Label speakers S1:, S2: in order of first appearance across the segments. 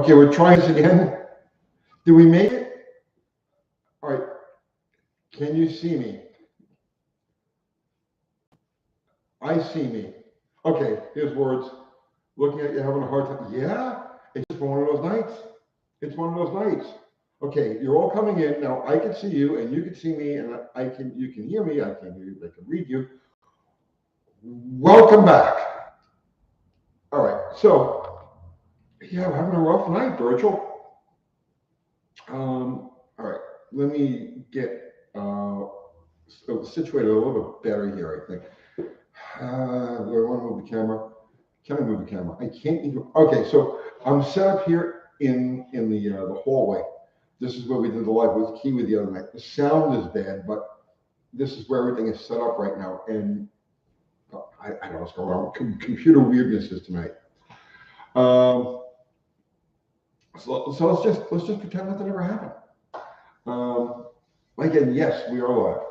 S1: Okay, we're trying this again. Did we make it? All right. Can you see me? I see me. Okay, here's words. Looking at you having a hard time. Yeah, it's just one of those nights. It's one of those nights. Okay, you're all coming in. Now I can see you and you can see me and you can hear me. I can hear you, I can read you. Welcome back. All right, so yeah, we're having a rough night, Virgil. All right, let me get situated a little bit better here, I think. I want to move the camera. Can I move the camera? I can't even. Okay, so I'm set up here in the hallway. This is where we did the live with Kiwi the other night. The sound is bad, but this is where everything is set up right now. And I don't know what's going on. Computer weirdnesses tonight. So let's just pretend that never happened. Again, yes, we are live.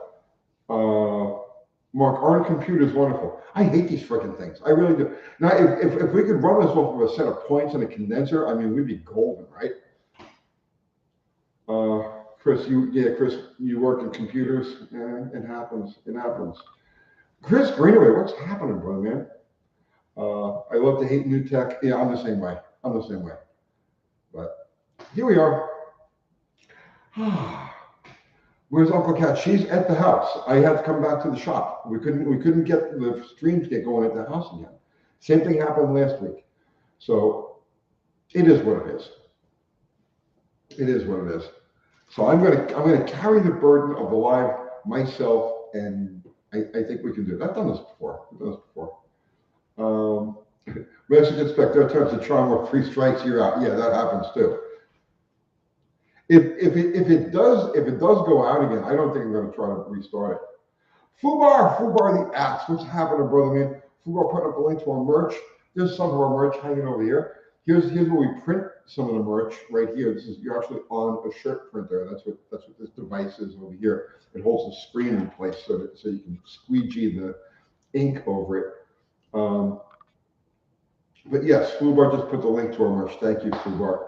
S1: Mark, aren't computers wonderful? I hate these freaking things. I really do. Now, if we could run this off of a set of points and a condenser, I mean, we'd be golden, right? Chris, you work in computers. Yeah, it happens. It happens. Chris Greenaway, what's happening, brother, man? I love to hate new tech. Yeah, I'm the same way. I'm the same way. But here we are. Where's Uncle Cat? She's at the house. I had to come back to the shop. We couldn't get the streams get going at the house again. Same thing happened last week. So it is what it is. It is what it is. So I'm gonna carry the burden of the live myself, and I think we can do it. I've done this before. Message inspect, there are times the charm of 3 strikes, you're out. Yeah, that happens too. If it does go out again, I don't think I'm going to try to restart it. Fubar the axe. What's happening, brother man? Fubar putting up a link to our merch. There's some of our merch hanging over here. Here's where we print some of the merch right here. You're actually on a shirt printer. That's what this device is over here. It holds the screen in place so you can squeegee the ink over it. But yes, Fubar just put the link to our merch. Thank you, Fubar.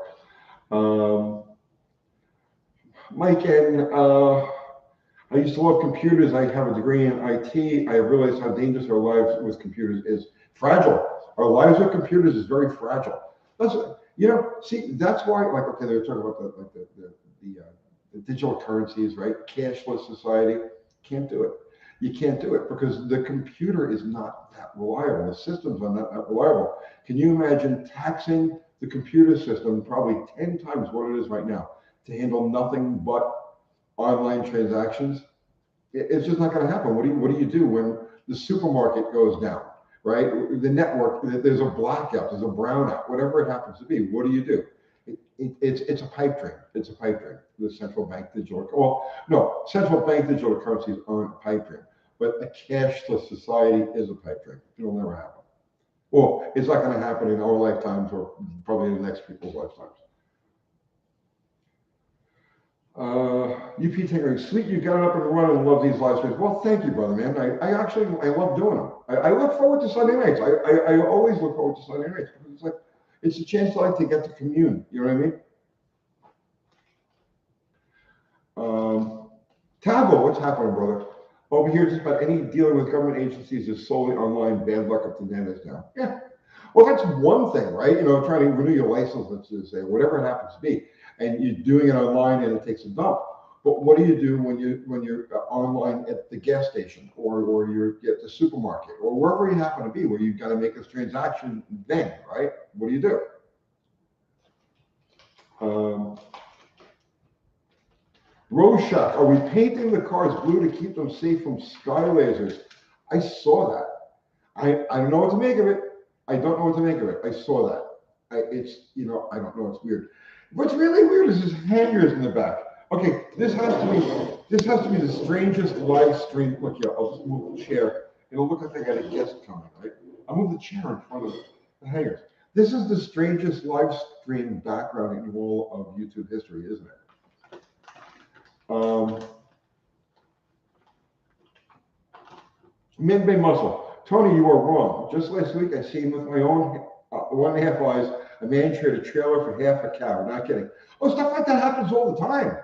S1: Mike, and I used to love computers. I have a degree in IT. I realized how dangerous our lives with computers is. Fragile. Our lives with computers is very fragile. That's that's why, like, okay, they were talking about the digital currencies, right? Cashless society. Can't do it. You can't do it because the computer is not that reliable. The systems are not that reliable. Can you imagine taxing the computer system probably 10 times what it is right now to handle nothing but online transactions? It's just not going to happen. What do you do when the supermarket goes down, right? The network, there's a blackout, there's a brownout, whatever it happens to be. What do you do? It's a pipe dream. It's a pipe dream. The central bank digital, central bank digital currencies aren't a pipe dream, but a cashless society is a pipe dream. It'll never happen. Well, it's not going to happen in our lifetimes or probably in the next people's lifetimes. UP Taker, sweet, you got it up and running and love these live streams. Well, thank you, brother, man. I love doing them. I look forward to Sunday nights. I always look forward to Sunday nights because it's a chance to get to commune. You know what I mean? Tabo, what's happening, brother? Over here, just about any dealer with government agencies is solely online. Bad luck up to dentist now. Yeah. Well, that's one thing, right? Trying to renew your license, let's just say, whatever it happens to be, and you're doing it online and it takes a dump. But what do you do when you're online at the gas station or you're at the supermarket or wherever you happen to be where you've got to make this transaction then, right? What do you do? Rorschach, are we painting the cars blue to keep them safe from sky lasers? I saw that. I don't know what to make of it. I don't know what to make of it. I saw that. I don't know. It's weird. What's really weird is his hangers in the back. Okay, this has to be the strangest live stream. Look here, I'll just move the chair. It'll look like I got a guest coming, right? I'll move the chair in front of the hangers. This is the strangest live stream background in all of YouTube history, isn't it? Midway Muscle. Tony, you are wrong. Just last week, I seen with my own 1.5 lives. A man traded a trailer for half a cow. Not kidding. Oh, stuff like that happens all the time.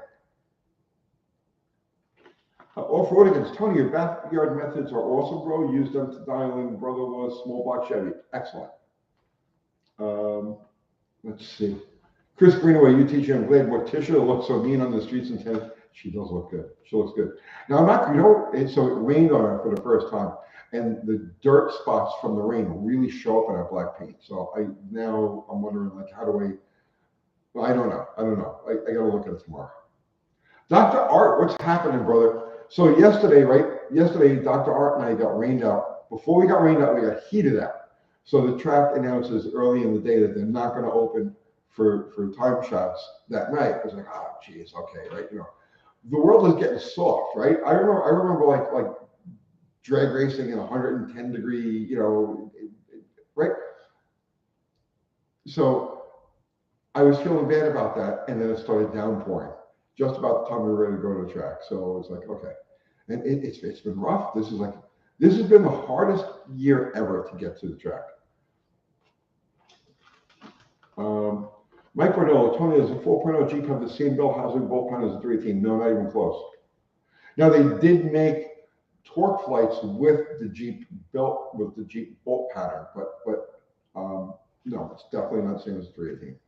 S1: Off-roading, Tony, your backyard methods are awesome, bro. Use them to dial in brother-in-law's small block Chevy. Excellent. Let's see. Chris Greenaway, UTG, I'm glad Morticia looks so mean on the streets in tennis. She does look good. She looks good. Now, I'm not, so it rained on her for the first time, and the dirt spots from the rain really show up in our black paint. So I'm wondering, like, how do well, I don't know. I got to look at it tomorrow. Dr. Art, what's happening, brother? So yesterday, Dr. Art and I got rained out. Before we got rained out, we got heated out. So the track announces early in the day that they're not going to open for time shots that night. I was like, oh, geez, okay, right? The world is getting soft, right? I remember like drag racing in 110 degree, right? So I was feeling bad about that, and then it started downpouring just about the time we were ready to go to the track. So it's like, okay, and it's been rough. This has been the hardest year ever to get to the track. Mike Bordell, Tony, does the 4.0 Jeep have the same bell housing bolt pattern as the 318? No, not even close. Now they did make torque flights with the Jeep belt, with the Jeep bolt pattern, but no, it's definitely not the same as the 318.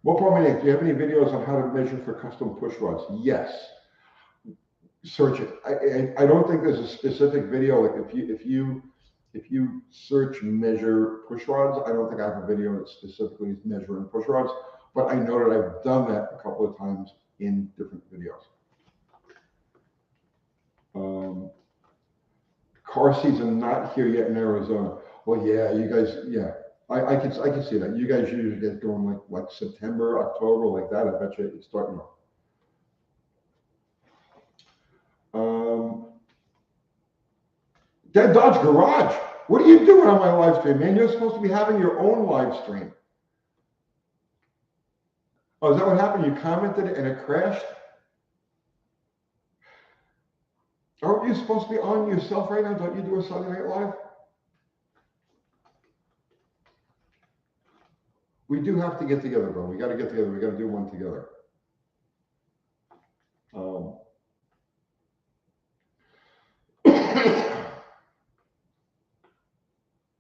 S1: Mopar Maniac, do you have any videos on how to measure for custom push rods? Yes. Search it. I don't think there's a specific video. Like if you search measure push rods, I don't think I have a video that specifically is measuring push rods, but I know that I've done that a couple of times in different videos. Car season not here yet in Arizona. Well, yeah, you guys, yeah, I can see that. You guys usually get going like September, October, like that. I bet you it's starting off. Dead Dodge Garage. What are you doing on my live stream, man? You're supposed to be having your own live stream. Oh, is that what happened? You commented and it crashed? Aren't you supposed to be on yourself right now? Don't you do a Sunday Night Live? We do have to get together, bro. We got to get together. We got to do one together.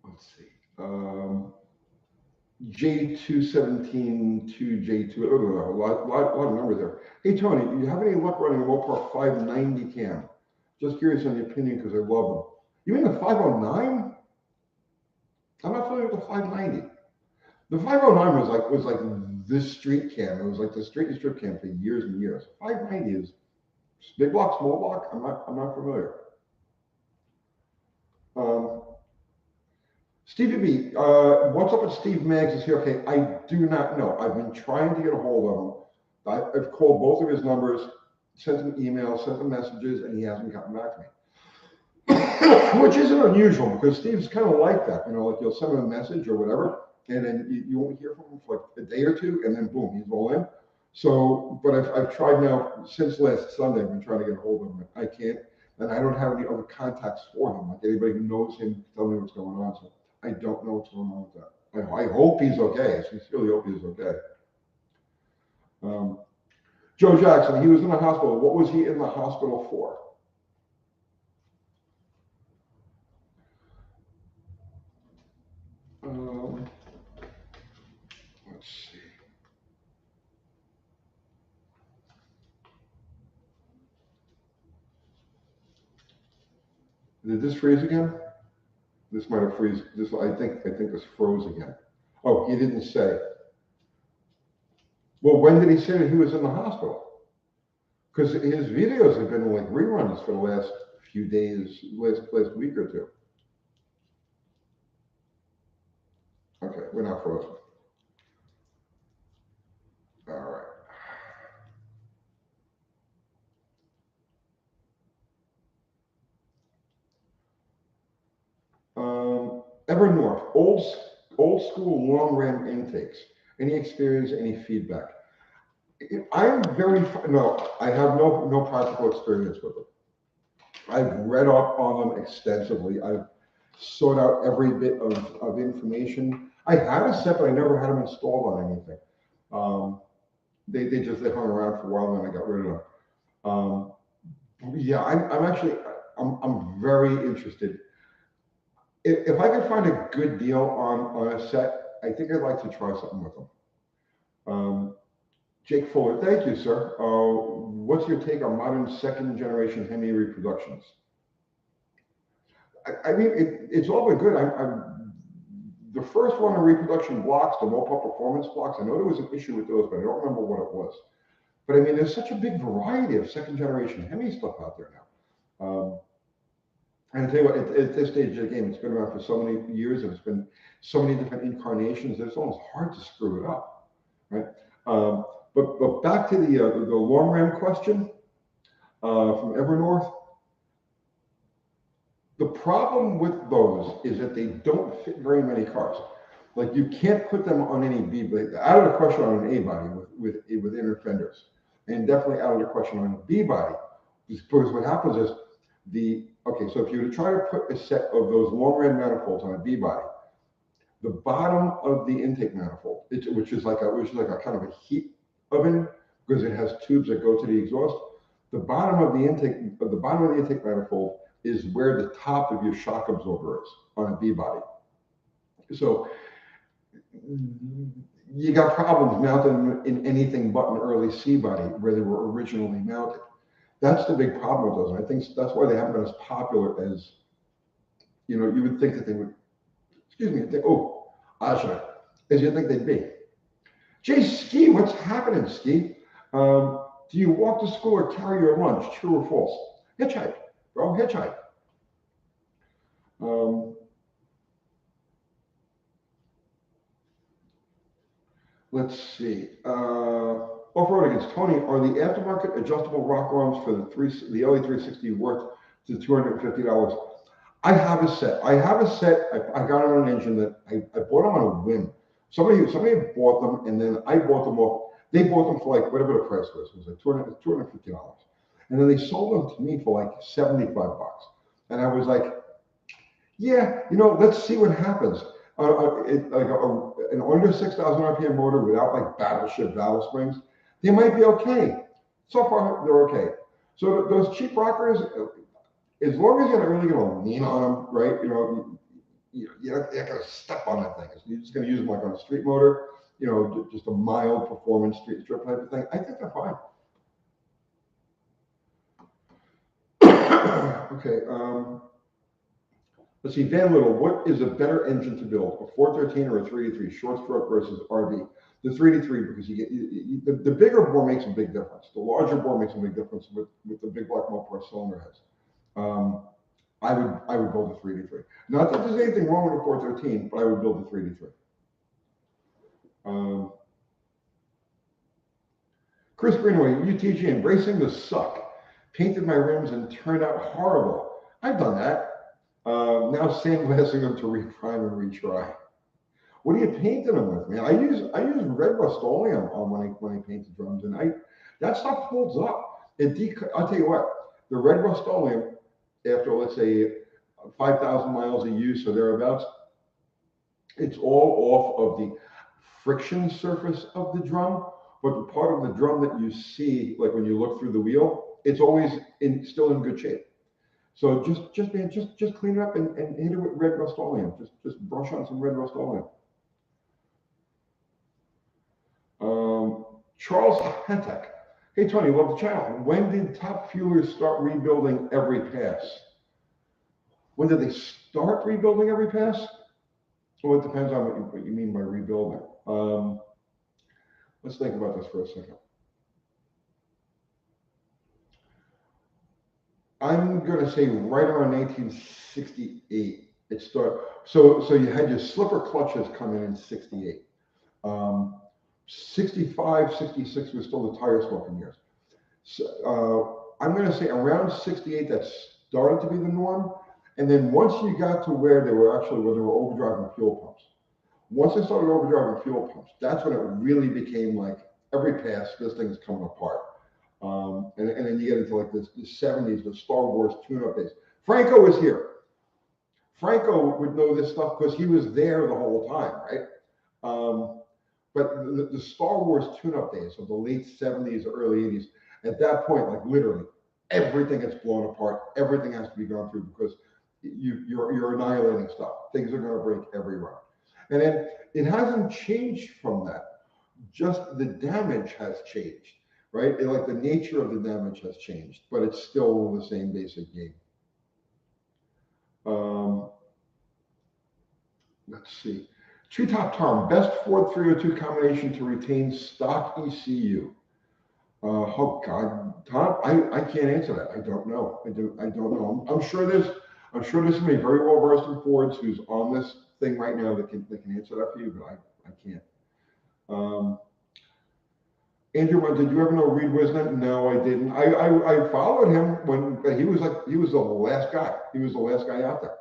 S1: Let's see. J217 to J2. Oh, a lot of numbers there. Hey, Tony, do you have any luck running a Mopar 590 cam? Just curious on your opinion because I love them. You mean the 509? I'm not familiar with the 590. The 509 was like this street cam. It was like the street and strip cam for years and years. 590 is big block, small block. I'm not familiar. Stevie B, what's up with Steve Maggs? Is he okay? I do not know. I've been trying to get a hold of him. I've called both of his numbers, sent him emails, sent him messages, and he hasn't gotten back to me. Which isn't unusual because Steve's kind of like that. Like you'll send him a message or whatever, and then you won't hear from him for like a day or two, and then boom, he's all in. So, but I've tried now since last Sunday. I've been trying to get a hold of him. I can't, and I don't have any other contacts for him. Like anybody who knows him, tell me what's going on. So I don't know what's going on with that. I hope he's okay. I sincerely hope he's okay. Joe Jackson, he was in the hospital. What was he in the hospital for? Let's see. Did this freeze again? This might have freeze. This I think this froze again. Oh, he didn't say. Well, when did he say that he was in the hospital? Because his videos have been like reruns for the last few days, last week or two. Okay, we're not frozen. All right. Ever North, old school long ram intakes. Any experience, any feedback? I'm very, no, I have no practical experience with it. I've read up on them extensively. I've sought out every bit of information. I had a set, but I never had them installed on anything. They hung around for a while, and then I got rid of them. Yeah, I'm very interested. If I could find a good deal on a set, I think I'd like to try something with them. Jake Fuller, thank you, sir. What's your take on modern second generation Hemi reproductions? I mean, it's all been good. The first one, the reproduction blocks, the Mopar performance blocks, I know there was an issue with those, but I don't remember what it was. But I mean, there's such a big variety of second generation Hemi stuff out there now. And I tell you what, at this stage of the game, it's been around for so many years, and it's been so many different incarnations that it's almost hard to screw it up, right? But back to the long ram question from Evernorth. The problem with those is that they don't fit very many cars. Like, you can't put them on any B body. Out of the question on an A body with inner fenders, and definitely out of the question on a B body, because what happens is so if you were to try to put a set of those long ram manifolds on a B body, the bottom of the intake manifold, which is like a kind of a heat oven, because it has tubes that go to the exhaust. The bottom of the intake manifold is where the top of your shock absorber is on a B body. So you got problems mounting them in anything but an early C body where they were originally mounted. That's the big problem with those. And I think that's why they haven't been as popular as, you would think that they would, as you think they'd be. Jay Ski, what's happening, Ski? Do you walk to school or carry your lunch? True or false? Hitchhike, bro, hitchhike. Let's see. Off-road against Tony, are the aftermarket adjustable rock arms for the LE360 worth to $250? I have a set. I got on an engine that I bought them on a whim. Somebody bought them, and then I bought them off. They bought them for like whatever the price was. It was like $250. And then they sold them to me for like $75. And I was like, yeah, let's see what happens. An under 6,000 RPM motor without like battleship valve springs, they might be okay. So far, they're okay. So those cheap rockers, as long as you're not really going to lean on them, right? You're not going to step on that thing. You're just going to use them like on a street motor, just a mild performance street strip type of thing. I think they're fine. Okay. Let's see, Van Little, what is a better engine to build, a 413 or a 383, short stroke versus RV? The 383, because you get the bigger bore makes a big difference. The larger bore makes a big difference with the big black Mopar cylinder heads. I would build a 383. Not that there's anything wrong with a 413, but I would build a 383. Chris Greenaway, UTG, embracing the suck. Painted my rims and turned out horrible. I've done that. Now sandblasting them to reprime and retry. What are you painting them with, man? I use red Rust-Oleum when I paint the drums, and that stuff holds up. I'll tell you what, the red Rust-Oleum, after let's say 5,000 miles of use or thereabouts, it's all off of the friction surface of the drum, but the part of the drum that you see, like when you look through the wheel, it's always still in good shape. So just clean it up and hit it with red Rust-Oleum. Just brush on some red Rust-Oleum. Charles Hentek. Hey Tony, love the channel. When did top fuelers start rebuilding every pass? When did they start rebuilding every pass? Well, it depends on what you mean by rebuilding. Let's think about this for a second. I'm going to say right around 1968 it started. So you had your slipper clutches come in 68. 65, 66 was still the tire smoking years. So I'm going to say around 68 that started to be the norm. And then once you got to where they were overdriving fuel pumps, once they started overdriving fuel pumps, that's when it really became like every pass, this thing is coming apart. And then you get into like the 70s, the Star Wars tune-up days. Franco was here. Franco would know this stuff because he was there the whole time, right? But the Star Wars tune-up days of the late 70s, early 80s, at that point, like literally, everything gets blown apart. Everything has to be gone through because you're annihilating stuff. Things are going to break every run. And then it hasn't changed from that. Just the damage has changed, right? And like the nature of the damage has changed, but it's still the same basic game. Let's see. Treetop Tom, best Ford 302 combination to retain stock ECU. Oh God, Tom, I can't answer that. I don't know. I don't know. I'm sure there's somebody very well versed in Fords who's on this thing right now that can answer that for you, but I can't. Andrew, did you ever know Reed Wisnett? No, I didn't. I followed him when he was the last guy. He was the last guy out there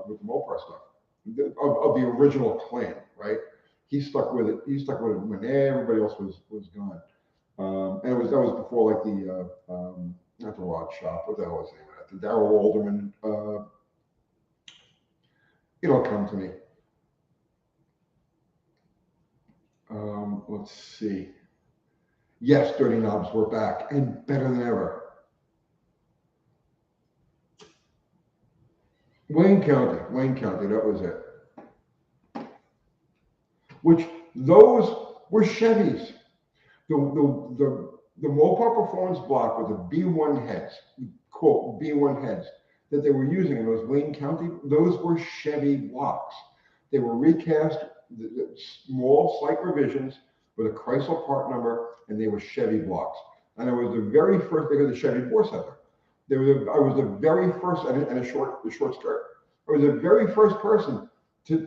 S1: with the Mopar stuff of the original clan, right? He stuck with it. He stuck with it when everybody else was gone. And that was before like the not the Rod Shop. What the hell was the name of that? The Darrell Alderman. It'll come to me. Let's see. Yes, Dirty Knobs, we're back and better than ever. Wayne County, that was it. Which those were Chevys. The Mopar Performance block with the B1 heads, quote, B1 heads that they were using in those Wayne County, those were Chevy blocks. They were recast, small, slight revisions with a Chrysler part number, and they were Chevy blocks. And I was the very first, they had the Chevy bore center. I was the very first, and a short skirt. I was the very first person to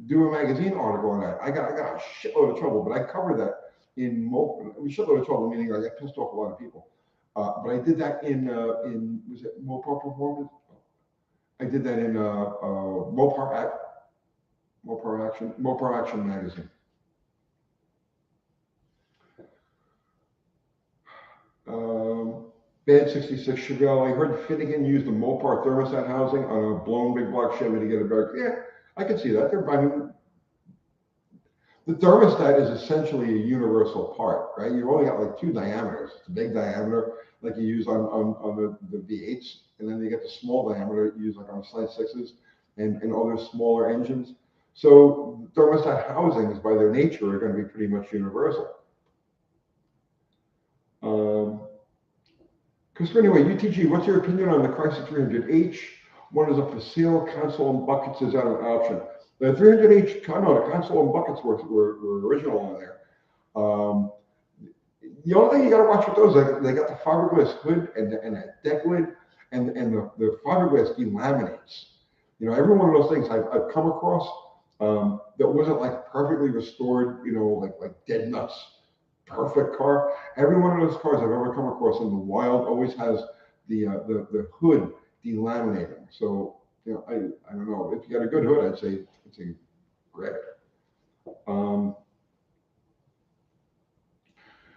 S1: do a magazine article on that. I got a shitload of trouble, but I covered that in a shitload of trouble, meaning I got pissed off a lot of people. But I did that in was it Mopar Performance? I did that in Mopar Action magazine. Bad 66 Chevelle. I heard Finnegan used the Mopar thermostat housing on a blown big block Chevy to get it back. Yeah, I can see that. The thermostat is essentially a universal part, right? You've only got like two diameters. It's a big diameter like you use on the V8s, and then you get the small diameter you use like on Slide 6s and other smaller engines. So thermostat housings by their nature are going to be pretty much universal. Because anyway, UTG, what's your opinion on the Chrysler 300H? One is a for sale, console and buckets is out of option. The 300H, no, the console and buckets were original on there. The only thing you got to watch with those, they got the fiberglass hood and that deck lid, and the fiberglass delaminates. You know, every one of those things I've come across that wasn't like perfectly restored, you know, like dead nuts. Perfect car. Every one of those cars I've ever come across in the wild always has the hood delaminating. So, you know, I don't know. If you got a good hood, I'd say grab it.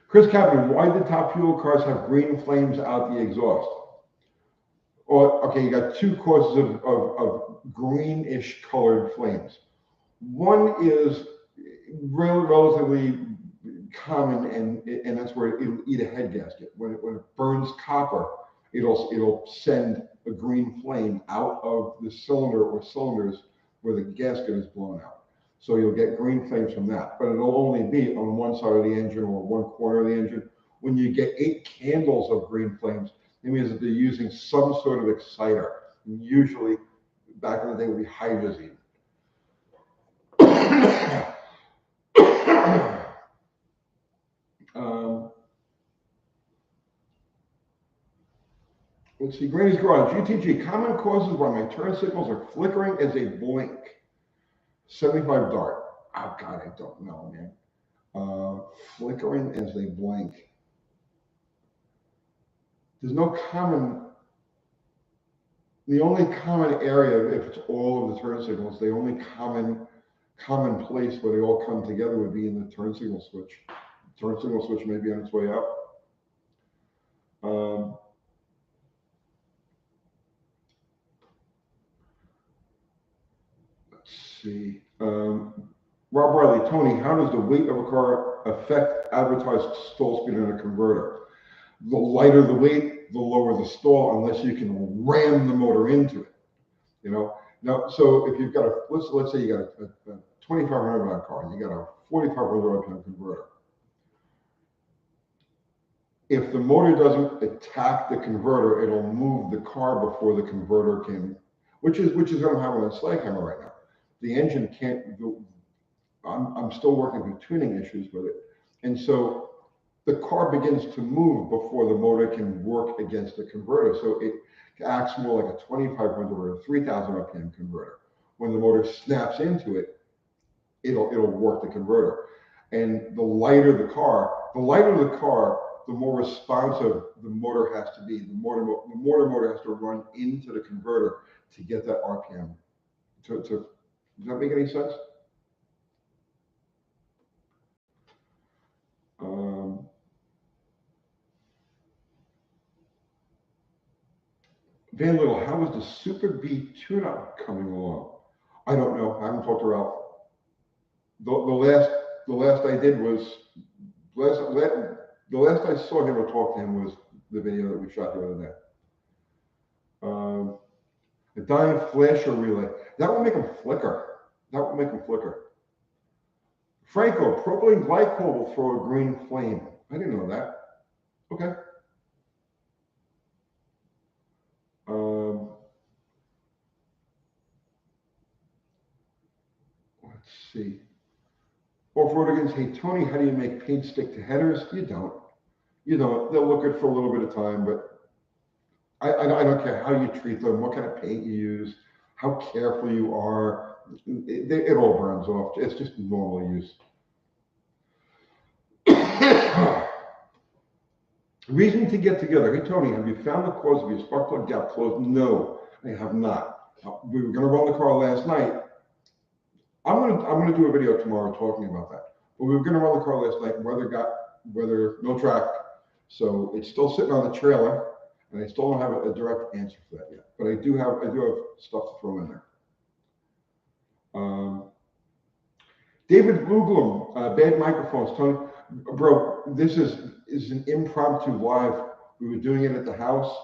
S1: Chris Captain, why did top fuel cars have green flames out the exhaust? Or okay, you got two causes of greenish colored flames. One is relatively common, and that's where it'll eat a head gasket. When it burns copper, it'll send a green flame out of the cylinder or cylinders where the gasket is blown out. So you'll get green flames from that, but it'll only be on one side of the engine or one corner of the engine. When you get 8 candles of green flames, it means that they're using some sort of exciter. And usually, back in the day, it would be hydrazine. Let's see, Granny's Garage, UTG, common causes why my turn signals are flickering as they blink. 75 dart. Oh God, I don't know, man. Flickering as they blink. There's no common, the only common area, if it's all of the turn signals, the only common place where they all come together would be in the turn signal switch. The turn signal switch may be on its way up. Um, let's see. Rob Riley, Tony, how does the weight of a car affect advertised stall speed in a converter? The lighter the weight, the lower the stall, unless you can ram the motor into it. You know. Now, so if you've got a let's say you got a 2,500 watt car and you got a 4,500 RPM converter. If the motor doesn't attack the converter, it'll move the car before the converter can, which is going to happen on a slag hammer right now. The engine can't. I'm still working through tuning issues with it, and so the car begins to move before the motor can work against the converter. So it acts more like a 2,500 or a 3,000 RPM converter. When the motor snaps into it, it'll work the converter. And the lighter the car, the more responsive the motor has to be. The motor has to run into the converter to get that RPM. Does that make any sense? Van Little, how is the Super B tune-up coming along? I don't know. I haven't talked to Ralph. The last I did was the last I saw him or talked to him was the video that we shot the other day. A dying flasher relay. That will make them flicker. Franco, propylene glycol will throw a green flame. I didn't know that. Okay. Let's see. Off-road against, hey, Tony, how do you make paint stick to headers? You don't. They'll look good for a little bit of time, but I don't care how you treat them, what kind of paint you use, how careful you are. It all burns off. It's just normal use. Reason to get together. Hey, Tony, have you found the cause of your spark plug gap closed? No, I have not. We were going to run the car last night. I'm gonna do a video tomorrow talking about that. But we were gonna run the car last night. Weather no track, so it's still sitting on the trailer, and I still don't have a direct answer for that yet. But I do have stuff to throw in there. David Bluglum, bad microphones, Tony. Bro, this is an impromptu live. We were doing it at the house.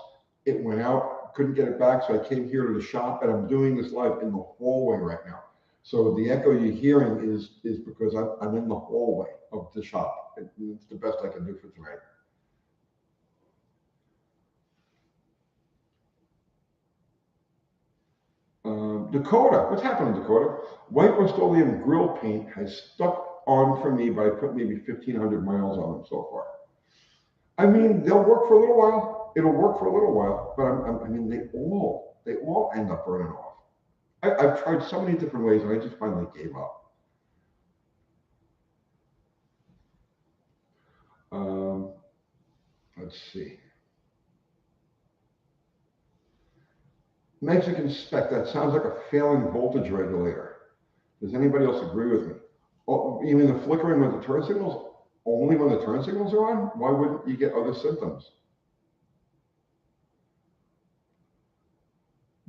S1: It went out. Couldn't get it back, so I came here to the shop, and I'm doing this live in the hallway right now. So the echo you're hearing is because I'm in the hallway of the shop. It's the best I can do for tonight. Dakota, what's happening, Dakota? White Rust-Oleum grill paint has stuck on for me, but I put maybe 1,500 miles on them so far. I mean, they'll work for a little while. It'll work for a little while, but I mean, they all end up burning off. I've tried so many different ways, and I just finally gave up. Let's see. Mexican spec, that sounds like a failing voltage regulator. Does anybody else agree with me? Oh, you mean the flickering with the turn signals? Only when the turn signals are on? Why wouldn't you get other symptoms?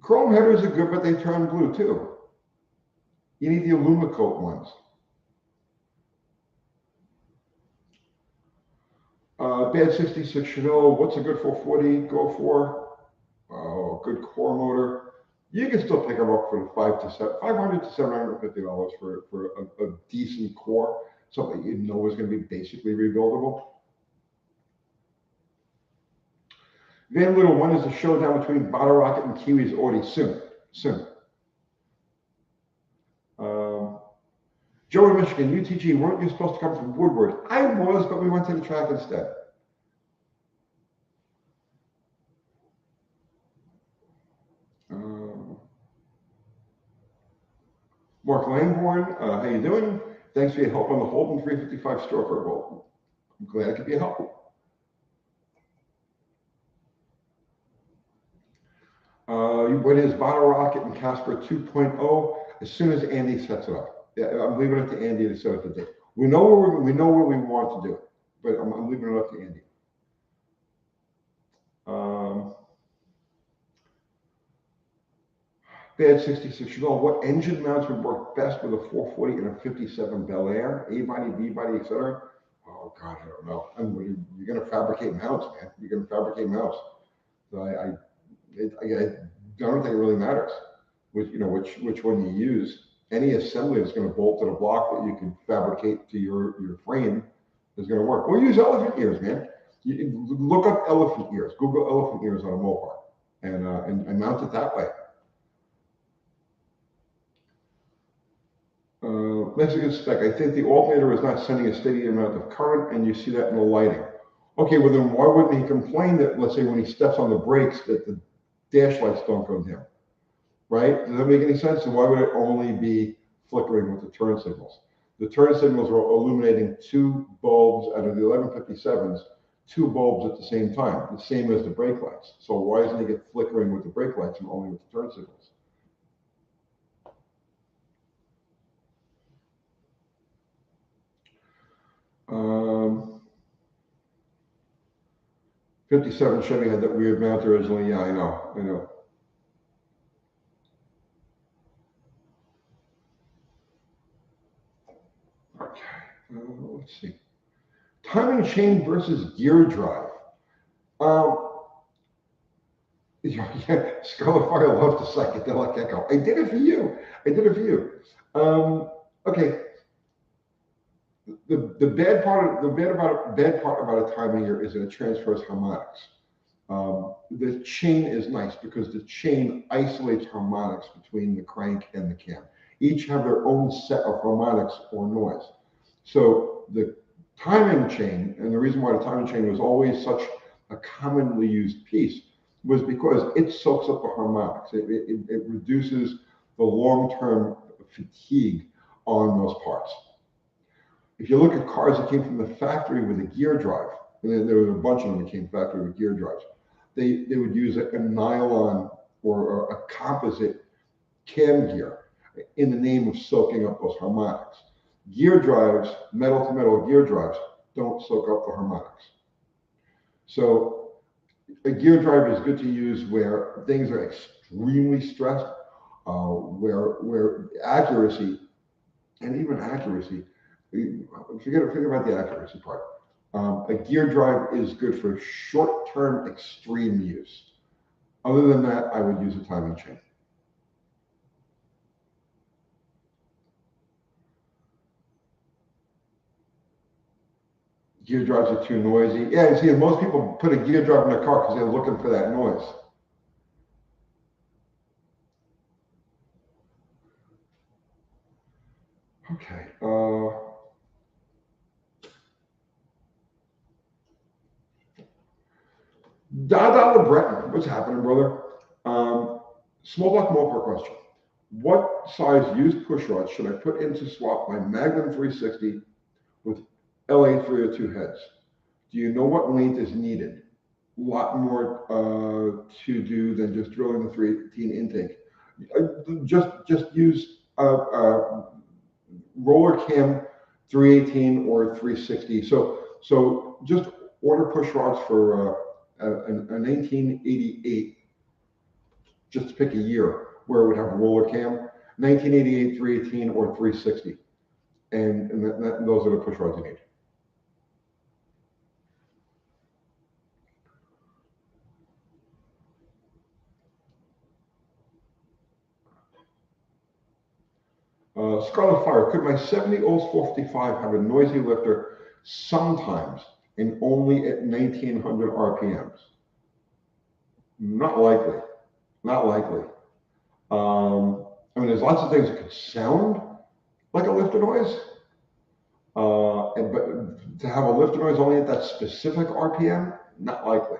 S1: Chrome headers are good, but they turn blue too. You need the Alumicoat ones. Bad 66 Chanel, what's a good 440 go for? Oh, good core motor. You can still pick them up for $500 to $750 for a decent core, something you know is going to be basically rebuildable. Van Little, when is the showdown between Bottle Rocket and Kiwi's Audi? Soon. Joey, Michigan, UTG, weren't you supposed to come from Woodward? I was, but we went to the track instead. Mark Langborn, how you doing? Thanks for your help on the Holden 355 stroker. Well, I'm glad I could be a help. When is Bottle Rocket and Casper 2.0? As soon as Andy sets it up. Yeah, I'm leaving it to Andy to set up the date. We know where we want to do it, but I'm leaving it up to Andy. Bad 66 years old. What engine mounts would work best with a 440 and a 57 Bel Air, A body, B body, etc.? Oh God, I don't know. You're going to fabricate mounts, man. You're going to fabricate mounts. So I don't think it really matters which one you use. Any assembly that's going to bolt to the block that you can fabricate to your frame is going to work. Or use elephant ears, man. You look up elephant ears. Google elephant ears on a Mopar and mount it that way. Mexican spec. I think the alternator is not sending a steady amount of current, and you see that in the lighting. Okay, well then why wouldn't he complain that, let's say, when he steps on the brakes, that the dash lights don't go dim? Right? Does that make any sense? And why would it only be flickering with the turn signals? The turn signals are illuminating 2 bulbs out of the 1157s, 2 bulbs at the same time, the same as the brake lights. So why doesn't he get flickering with the brake lights and only with the turn signals? 57 Chevy had that weird mount originally. Yeah, I know. Okay, let's see. Timing chain versus gear drive. Yeah, Scarlet Fire loved the psychedelic echo. I did it for you. Okay. The bad part about a timing gear is that it transfers harmonics. The chain is nice because the chain isolates harmonics between the crank and the cam. Each have their own set of harmonics or noise. So the timing chain, and the reason why the timing chain was always such a commonly used piece, was because it soaks up the harmonics. It reduces the long-term fatigue on those parts. If you look at cars that came from the factory with a gear drive, and there was a bunch of them that came factory with gear drives, they would use a nylon or a composite cam gear in the name of soaking up those harmonics. Gear drives, metal to metal gear drives, don't soak up the harmonics. So a gear drive is good to use where things are extremely stressed, where accuracy, forget about the accuracy part. A gear drive is good for short-term extreme use. Other than that, I would use a timing chain. Gear drives are too noisy. Yeah, you see, most people put a gear drive in their car because they're looking for that noise. Okay. Dada LeBreton, what's happening, brother? Small block Mopar question. What size used pushrod should I put in to swap my Magnum 360 with LA 302 heads? Do you know what length is needed? A lot more to do than just drilling the 318 intake. Just use roller cam 318 or 360. So just order push rods for a 1988, just to pick a year where it would have a roller cam, 1988, 318, or 360. And those are the push rods you need. Scarlet Fire, could my 70 Olds 455 have a noisy lifter sometimes and only at 1900 RPMs? Not likely. I mean, there's lots of things that could sound like a lifter noise, but to have a lifter noise only at that specific RPM, not likely.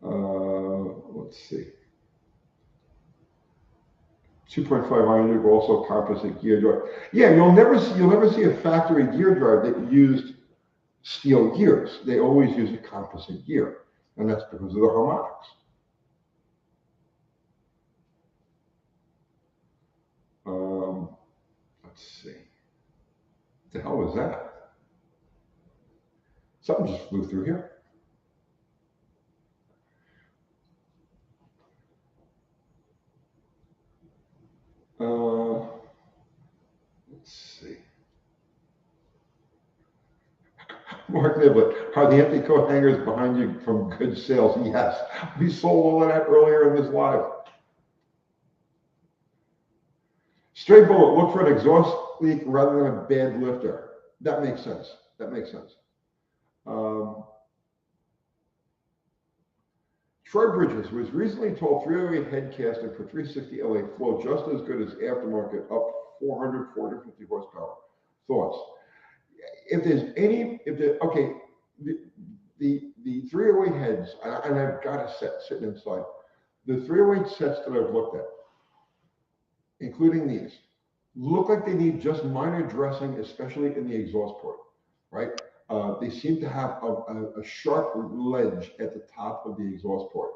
S1: Let's see. 2.5 iron tube, also composite gear drive. Yeah, you'll never see a factory gear drive that used steel gears. They always use a composite gear, and that's because of the harmonics. Let's see. What the hell was that? Something just flew through here. Let's see. Mark Niblett, are the empty coat hangers behind you from good sales? Yes, we sold all of that earlier in this live. Straight bullet, look for an exhaust leak rather than a bad lifter. That makes sense. That makes sense. Troy Bridges was recently told 308 head casting for 360 LA flow just as good as aftermarket, up 400, 450 horsepower. Thoughts? If there's any, okay, the 308 heads, and I've got a set sitting inside. The 308 sets that I've looked at, including these, look like they need just minor dressing, especially in the exhaust port, right? They seem to have a sharp ledge at the top of the exhaust port.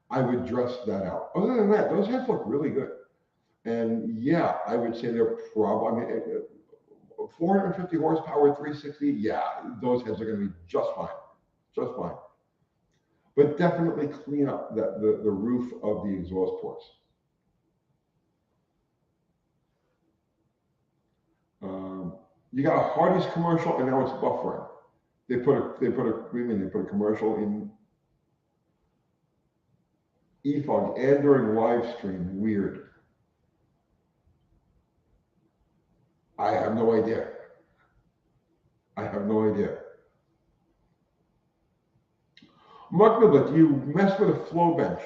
S1: I would dress that out. Other than that, those heads look really good. And yeah, I would say they're probably, I mean, 450 horsepower, 360, yeah, those heads are going to be just fine, just fine. But definitely clean up the roof of the exhaust ports. You got a Hardee's commercial, and now it's buffering. They put a commercial in eFog and during live stream. Weird. I have no idea. I have no idea. Mark Niblett, you mess with a flow bench.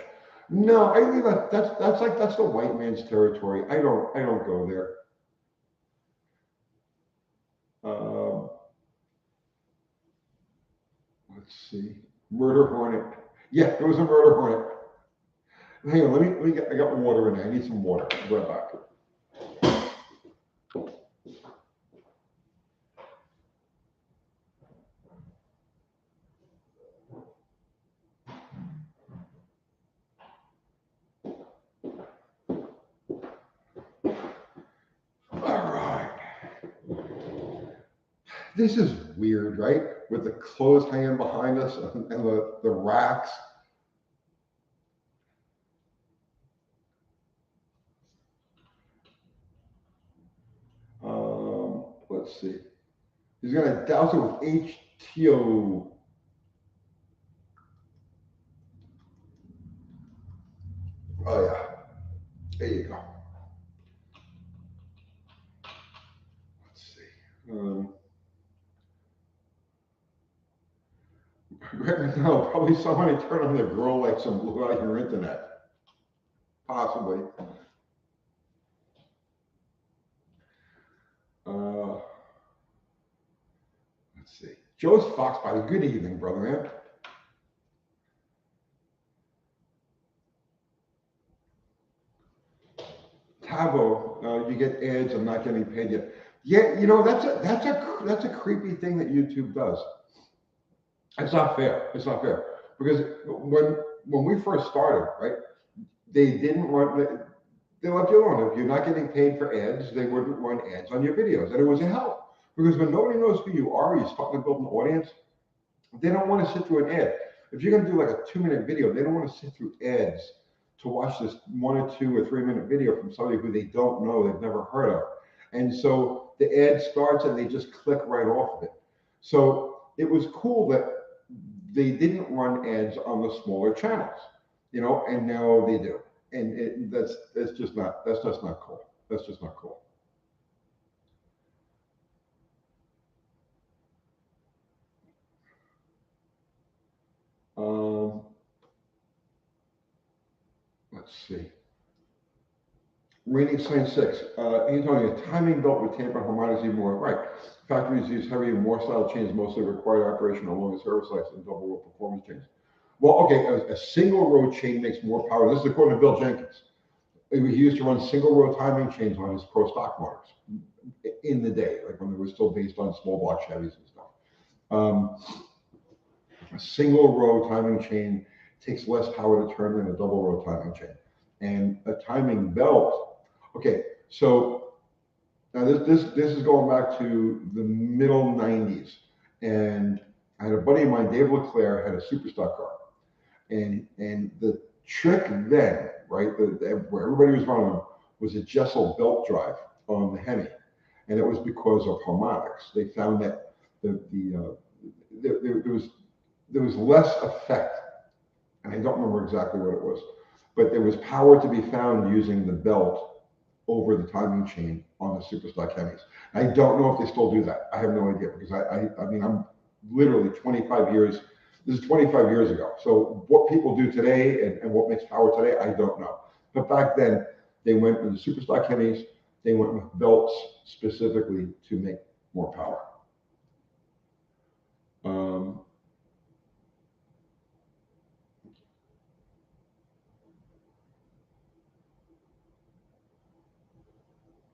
S1: No, I think that's the white man's territory. I don't go there. Let's see. Murder Hornet. Yeah, it was a Murder Hornet. Hang on, I got water in there. I need some water. I'll be right back. All right. This is weird, right? With the clothes hanging behind us and the racks. Let's see. He's going to douse it with HTO. Oh, yeah. There you go. Let's see. No, probably somebody turned on their grow lights and blew out your internet. Possibly. Let's see. Joe's Foxbody. Good evening, brother man. Tabo, you get ads. I'm not getting paid yet. Yeah, you know that's a creepy thing that YouTube does. It's not fair. It's not fair because when we first started, right, they didn't run. They left you alone. If you're not getting paid for ads, they wouldn't run ads on your videos, and it was a help because when nobody knows who you are, you're starting to build an audience. They don't want to sit through an ad. If you're going to do like a 2-minute video, they don't want to sit through ads to watch this 1 or 2 or 3-minute video from somebody who they don't know, they've never heard of. And so the ad starts and they just click right off of it. So it was cool that they didn't run ads on the smaller channels, you know, and now they do. And that's just not cool. That's just not cool. Let's see. Rating sign 6. Antonio, timing belt with tamper harmonics even more. Right. Factories use heavier, more style chains, mostly require operation on longer service lives and double row performance chains. Well, okay, a single row chain makes more power. This is according to Bill Jenkins. He used to run single row timing chains on his pro stock motors in the day, like when they were still based on small block Chevys and stuff. A single row timing chain takes less power to turn than a double row timing chain. And a timing belt, okay, so now this is going back to the middle 90s. And I had a buddy of mine, Dave LeClaire, had a super stock car. And the trick then, right, where everybody was running them, was a Jessel belt drive on the Hemi, and it was because of harmonics. They found that there was less effect, and I don't remember exactly what it was, but there was power to be found using the belt over the timing chain on the Superstock Hemis. I don't know if they still do that. I have no idea, because I mean, I'm literally 25 years, this is 25 years ago. So what people do today and what makes power today, I don't know. But back then, they went with the Superstock Hemis, they went with belts specifically to make more power.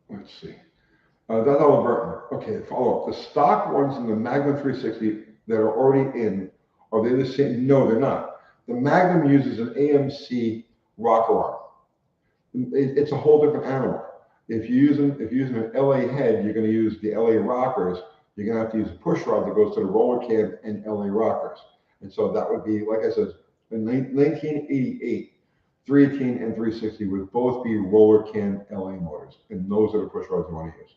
S1: Let's see. That's Burton. Okay, follow up. The stock ones in the Magnum 360 that are already in, are they the same? No, they're not. The Magnum uses an AMC rocker arm. It's a whole different animal. If you're using an LA head, you're going to use the LA rockers. You're going to have to use a pushrod that goes to the roller cam and LA rockers. And so that would be, like I said, in 1988, 318 and 360 would both be roller cam LA motors, and those are the pushrods you want to use.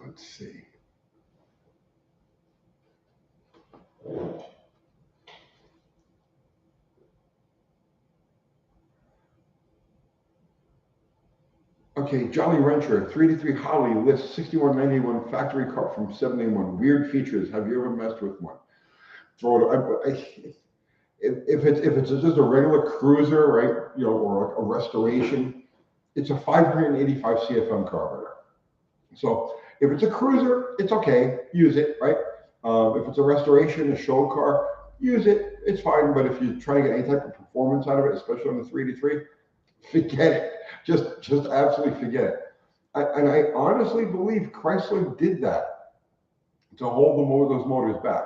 S1: Let's see. Okay, Jolly Rancher, 383 Holly lists 6191 factory car from 71. Weird features. Have you ever messed with one? If it's just a regular cruiser, right? You know, or a restoration, it's a 585 CFM carburetor. So if it's a cruiser, it's okay, use it, right? If it's a restoration, a show car, use it, it's fine. But if you're trying to get any type of performance out of it, especially on the 383, forget it. Just absolutely forget it. And I honestly believe Chrysler did that to hold those motors back.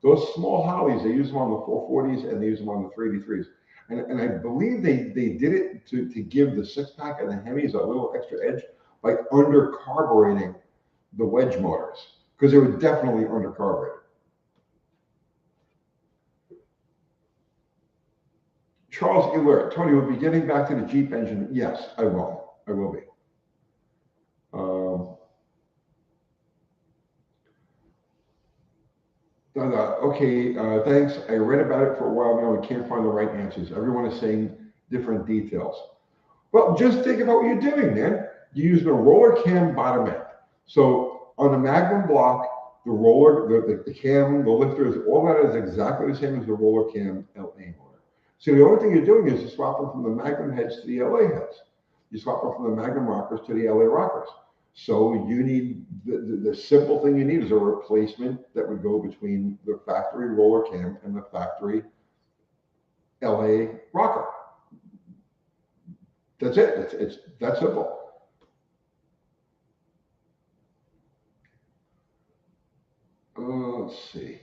S1: Those small Hollies, they use them on the 440s and they use them on the 383s. And I believe they did it to give the six-pack and the Hemis a little extra edge by under-carbureting the wedge motors, because they were definitely under-carbureted. Charles Elert, Tony, will be getting back to the Jeep engine. Yes, I will. I will be. Okay, thanks. I read about it for a while now and can't find the right answers. Everyone is saying different details. Well, just think about what you're doing, man. You're using a roller cam bottom end. So on the Magnum block, the roller, the cam, the lifters, all that is exactly the same as the roller cam LA motor. So the only thing you're doing is you swap them from the Magnum heads to the LA heads. You swap them from the Magnum rockers to the LA rockers. So you need, the simple thing you need is a replacement that would go between the factory roller cam and the factory LA rocker. That's it. It's that simple. Let's see.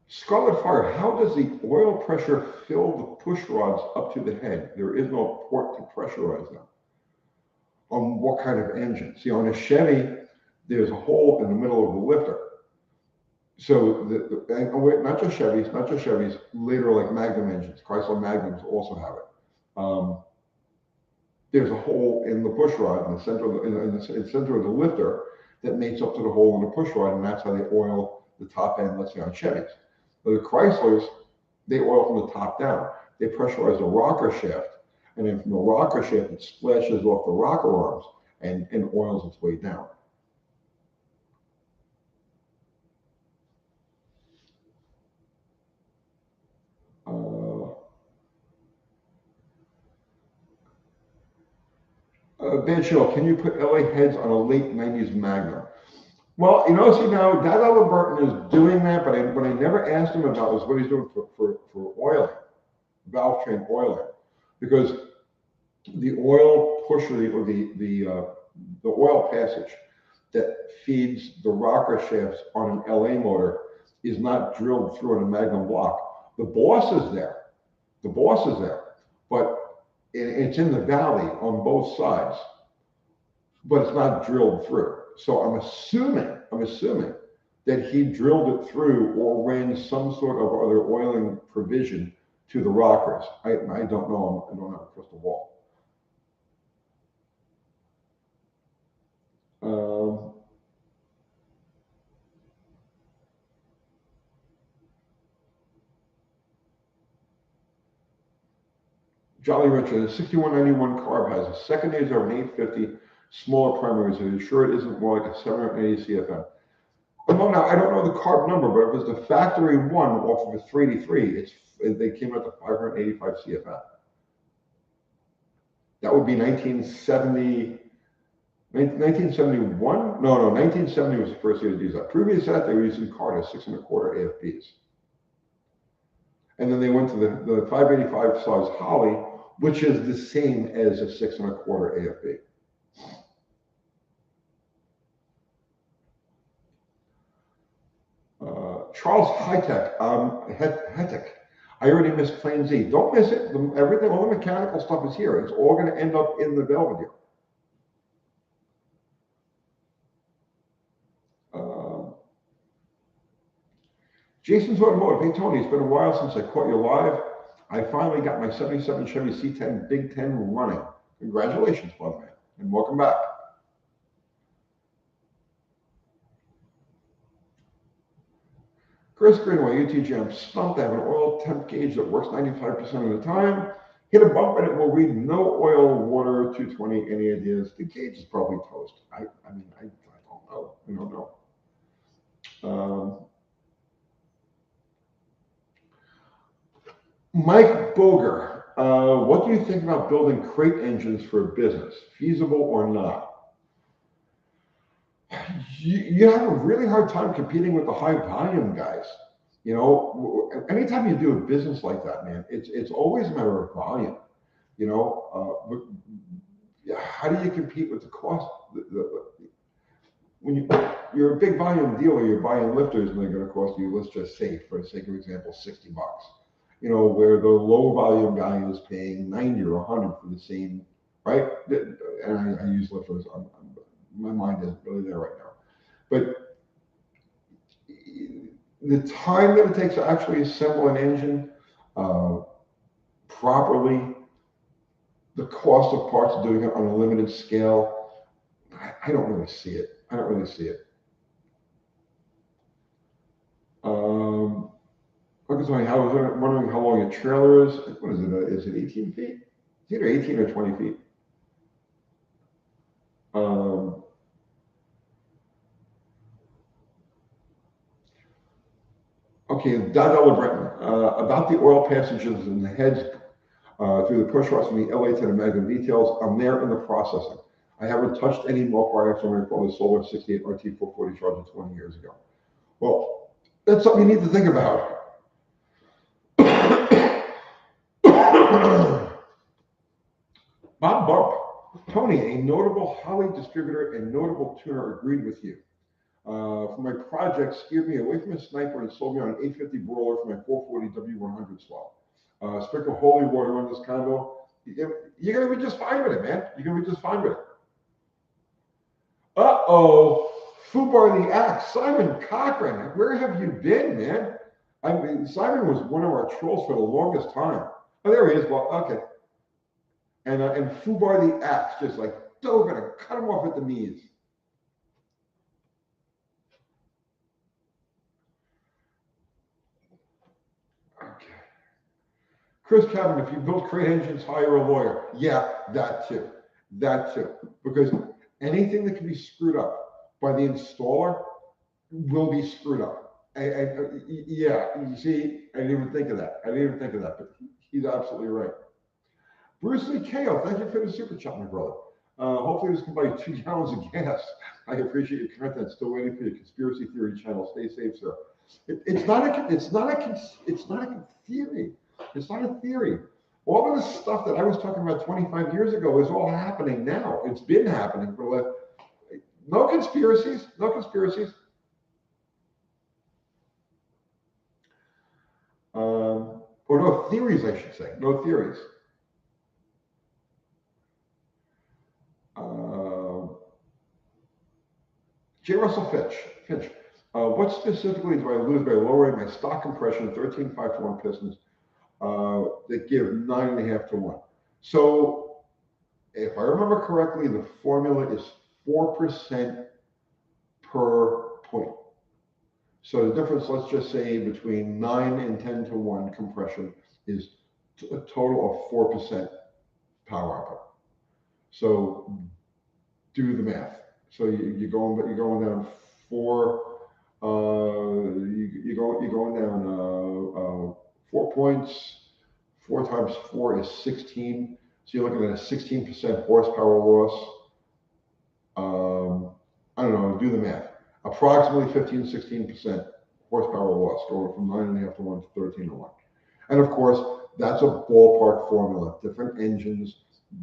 S1: Scarlet Fire, how does the oil pressure fill the push rods up to the head? There is no port to pressurize them. On what kind of engine? See, on a Chevy, there's a hole in the middle of the lifter. So, not just Chevys, later like Magnum engines, Chrysler Magnums also have it. There's a hole in the push rod in the center of the lifter that mates up to the hole in the push rod, and that's how they oil the top end, let's say on Chevys. But the Chryslers, they oil from the top down. They pressurize the rocker shaft, and then from the rocker shaft, it splashes off the rocker arms and oils its way down. Ben Schill, can you put LA heads on a late 90s Magnum? Well, you know, see now, Dad Burton is doing that, but what I never asked him about was what he's doing for oiling, valve train oiling, because the oil pusher or the oil passage that feeds the rocker shafts on an LA motor is not drilled through on a Magnum block. The boss is there. The boss is there. but it's in the valley on both sides, but it's not drilled through. So I'm assuming that he drilled it through or ran some sort of other oiling provision to the rockers. I don't know. I don't have a crystal ball. Jolly Richard, the 6191 carb has a secondary of an 850, smaller primaries. Are you sure it isn't more like a 780 CFM? Well, now, I don't know the carb number, but if it was the factory one off of a 383, they came out to 585 CFM. That would be 1970, 1971? No, 1970 was the first year to use that. Previous to that, they were using Carter 6 1/4 AFBs. And then they went to the 585 size Holly, which is the same as a 6 1/4 AFB. Charles Hightech, Hetek. I already missed Plane Z. Don't miss it. Everything, all the mechanical stuff is here. It's all going to end up in the Belvedere. Jason's Automotive. Hey, Tony, it's been a while since I caught you live. I finally got my 77 Chevy C10 Big 10 running. Congratulations, by the way, and welcome back. Chris Greenway, UTG, I'm stumped. I have an oil temp gauge that works 95% of the time. Hit a bump and it will read no oil, water, 220. Any ideas? The gauge is probably toast. I mean, I don't know. I don't know. Mike Boger, what do you think about building crate engines for a business? Feasible or not? You have a really hard time competing with the high volume guys. You know, anytime you do a business like that, man, it's always a matter of volume. You know, how do you compete with the cost? When you're a big volume dealer, you're buying lifters and they're going to cost you, let's just say, for the sake of example, $60. You know, where the low volume guy is paying 90 or 100 for the same, right? And I use lifters. My mind isn't really there right now. But the time that it takes to actually assemble an engine properly, the cost of parts of doing it on a limited scale, I don't really see it. I don't really see it. I was wondering how long your trailer is. What is it? Is it 18 feet? It's either 18 or 20 feet. Okay, Dada Breton, about the oil passages and the heads through the pushrods from the LA to the Magante details, I'm there in the processing. I haven't touched any Mopar after I bought the Solar 68 RT 440 charger 20 years ago. Well, that's something you need to think about. Bob Bump, Tony, a notable Holly distributor and notable tuner agreed with you. For my project, steered me away from a sniper and sold me on an 850 brawler for my 440 W100 swap. Sprinkle holy water on this combo. You're going to be just fine with it, man. You're going to be just fine with it. Uh-oh. Fubar the Axe. Simon Cochran. Where have you been, man? I mean, Simon was one of our trolls for the longest time. Oh, there he is. Well, okay. And Fubar the Axe just like dove in and cut him off at the knees. Okay. Chris Cabin, if you build crate engines, hire a lawyer. Yeah, that too. That too. Because anything that can be screwed up by the installer will be screwed up. Yeah, you see, I didn't even think of that. But he's absolutely right. Bruce Lee KO, thank you for the super chat, my brother. Hopefully this can buy you 2 gallons of gas. I appreciate your content. Still waiting for your conspiracy theory channel. Stay safe, sir. It's not a theory. It's not a theory. All of the stuff that I was talking about 25 years ago is all happening now. It's been happening for no conspiracies. No conspiracies. Or no theories, I should say. No theories. J. Russell Finch. What specifically do I lose by lowering my stock compression 13.5 to 1 pistons that give 9.5 to 1? So if I remember correctly, the formula is 4% per point. So the difference, let's just say between 9 and 10 to 1 compression is a total of 4% power output. So do the math. So you're going down 4. You're going down 4 points. 4 times 4 is 16. So you're looking at a 16% horsepower loss. I don't know. Do the math. Approximately 15-16% horsepower loss, going from 9.5 to 1 to 13 to 1. And of course, that's a ballpark formula. Different engines,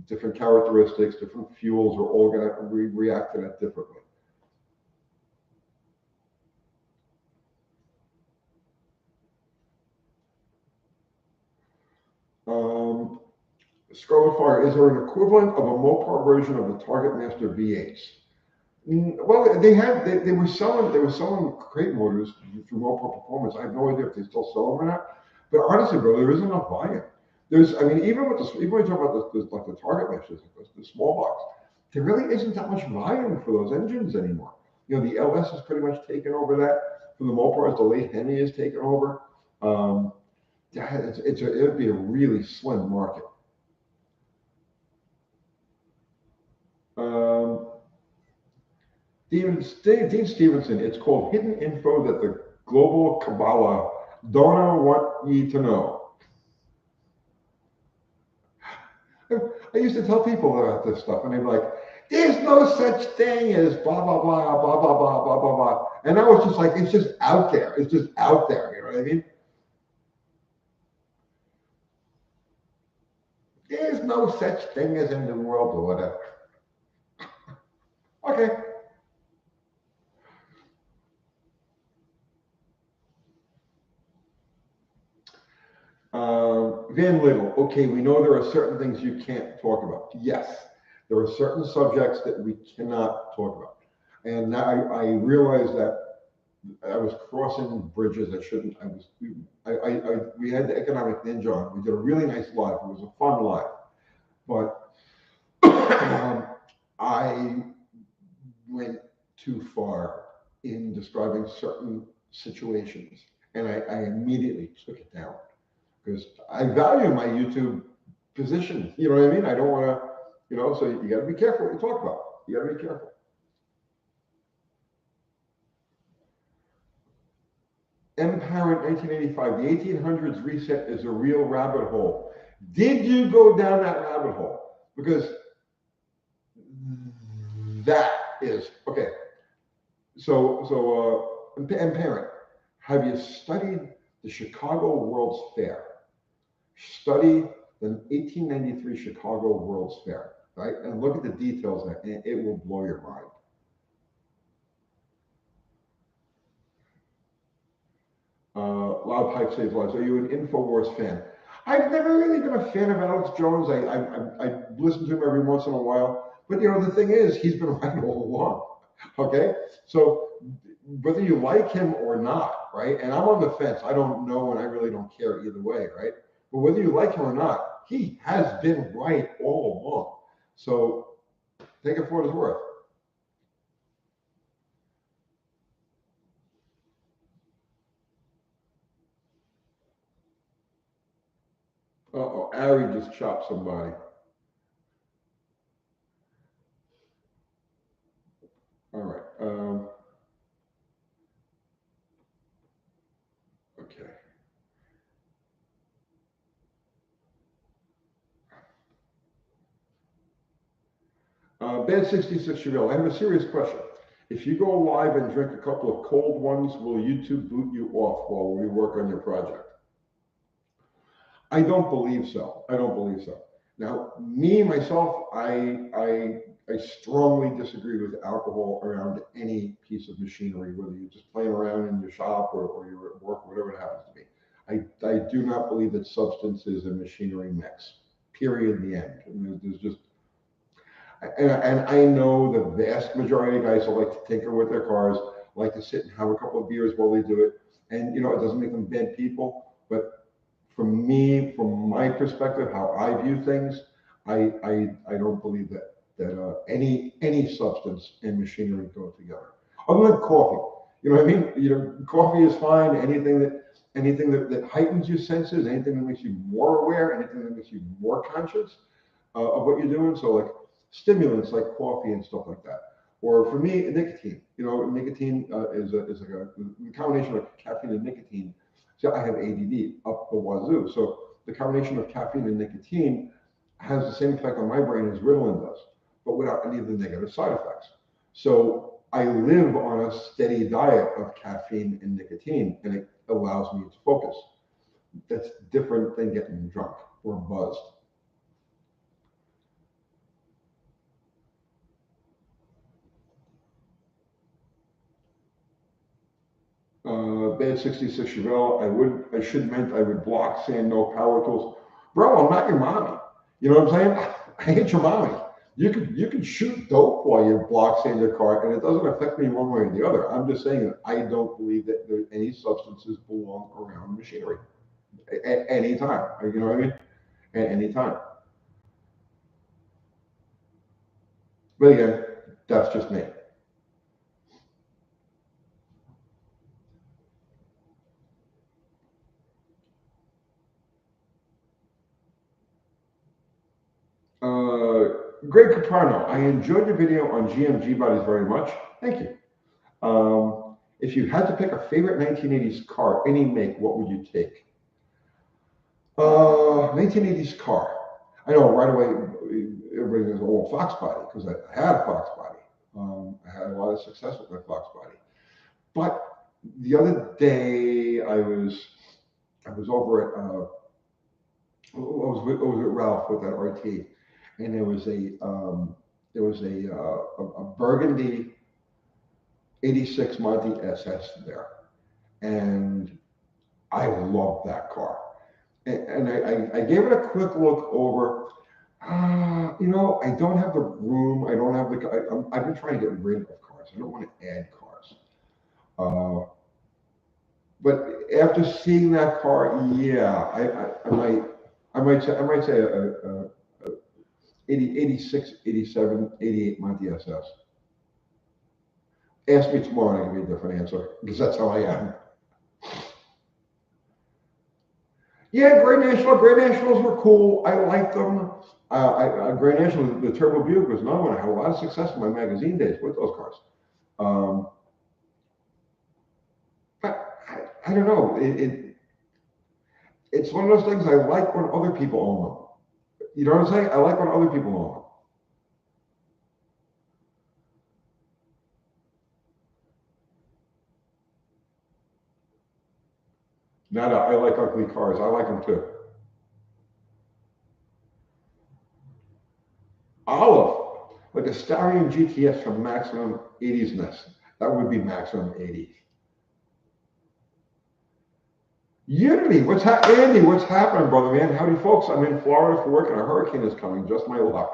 S1: different characteristics, different fuels are all going to react to that differently. Scarlet Fire, is there an equivalent of a Mopar version of the Target Master V8s? Well, they were selling crate motors through Mopar Performance. I have no idea if they still sell them or not. But honestly, bro, there isn't enough volume. Even when you talk about like the Target Masters, the small box, there really isn't that much volume for those engines anymore. You know, the LS has pretty much taken over that. For the Mopars, the late Henny has taken over. It'd be a really slim market. Dean Stevenson, it's called hidden info that the global Kabbalah don't want ye to know. I used to tell people about this stuff, and they're like, there's no such thing as blah, blah, blah, blah, blah, blah, blah, blah, blah. And I was just like, it's just out there. It's just out there. You know what I mean? There's no such thing as in the world or whatever. Okay. Van Little, okay, we know there are certain things you can't talk about. Yes, there are certain subjects that we cannot talk about. And now I realize that I was crossing bridges I shouldn't. We had the Economic Ninja on. We did a really nice live. It was a fun live. But I went too far in describing certain situations. And I immediately took it down. Because I value my YouTube position. You know what I mean? I don't want to, you know, so you got to be careful what you talk about. You got to be careful. M. Parent, 1985, the 1800s reset is a real rabbit hole. Did you go down that rabbit hole? Because that is, okay. So M. Parent, have you studied the Chicago World's Fair? Study the 1893 Chicago World's Fair, right? And look at the details there, and it will blow your mind. Loud Pipe Saves Lives. Are you an InfoWars fan? I've never really been a fan of Alex Jones. I listen to him every once in a while. But, you know, the thing is, he's been right all along, okay? So whether you like him or not, right? And I'm on the fence. I don't know, and I really don't care either way, right? But whether you like him or not, he has been right all along. So take it for what it's worth. Uh-oh, Ari just chopped somebody. All right. Okay. Bad 66 Chevelle, I have a serious question. If you go live and drink a couple of cold ones, will YouTube boot you off while we work on your project? I don't believe so. I don't believe so. Now, me, myself, I strongly disagree with alcohol around any piece of machinery, whether you're just playing around in your shop or you're at work, whatever it happens to be. I do not believe that substance is a machinery mix, period, the end. And there's just, And I know the vast majority of guys that like to tinker with their cars, like to sit and have a couple of beers while they do it. And, it doesn't make them bad people. But for me, from my perspective, how I view things, I don't believe that any substance and machinery go together. Other than coffee. You know what I mean? Coffee is fine. Anything that heightens your senses, anything that makes you more aware, anything that makes you more conscious of what you're doing. So like stimulants like coffee and stuff like that. Or for me, nicotine. Nicotine is like a combination of caffeine and nicotine. So I have ADD up the wazoo. So the combination of caffeine and nicotine has the same effect on my brain as Ritalin does, but without any of the negative side effects. So I live on a steady diet of caffeine and nicotine, and it allows me to focus. That's different than getting drunk or buzzed. Bad 66 Chevelle, I should meant I would block saying no power tools. Bro, I'm not your mommy. You know what I'm saying? I ain't your mommy. You can shoot dope while you're block saying your car, and it doesn't affect me one way or the other. I'm just saying that I don't believe that any substances belong around machinery at any time. You know what I mean? At any time. But again, that's just me. Greg Caprano, I enjoyed your video on GMG bodies very much. Thank you. If you had to pick a favorite 1980s car, any make, what would you take? 1980s car. I know right away everybody goes, oh, Fox body, because I had a Fox body. I had a lot of success with my Fox body. But the other day I was over at I was with Ralph with that RT, and there was a burgundy 86 Monte SS there, and I loved that car. And I gave it a quick look over. I don't have the room. I don't have I've been trying to get rid of cars. I don't want to add cars. But after seeing that car, yeah, I might say a 86, 87, 88 Monte SS. Ask me tomorrow and I'll give you a different answer because that's how I am. Yeah, Great Nationals were cool. I liked them. Great National, the Turbo Buick was another one. I had a lot of success in my magazine days with those cars. I don't know. It's one of those things I like when other people own them. You know what I'm saying? I like when other people own them. No, I like ugly cars. I like them too. Olive, like a Stallion GTS from Maximum 80s-ness. That would be Maximum 80s. Unity, Andy, what's happening, brother, man? Howdy, folks. I'm in Florida for work and a hurricane is coming. Just my luck.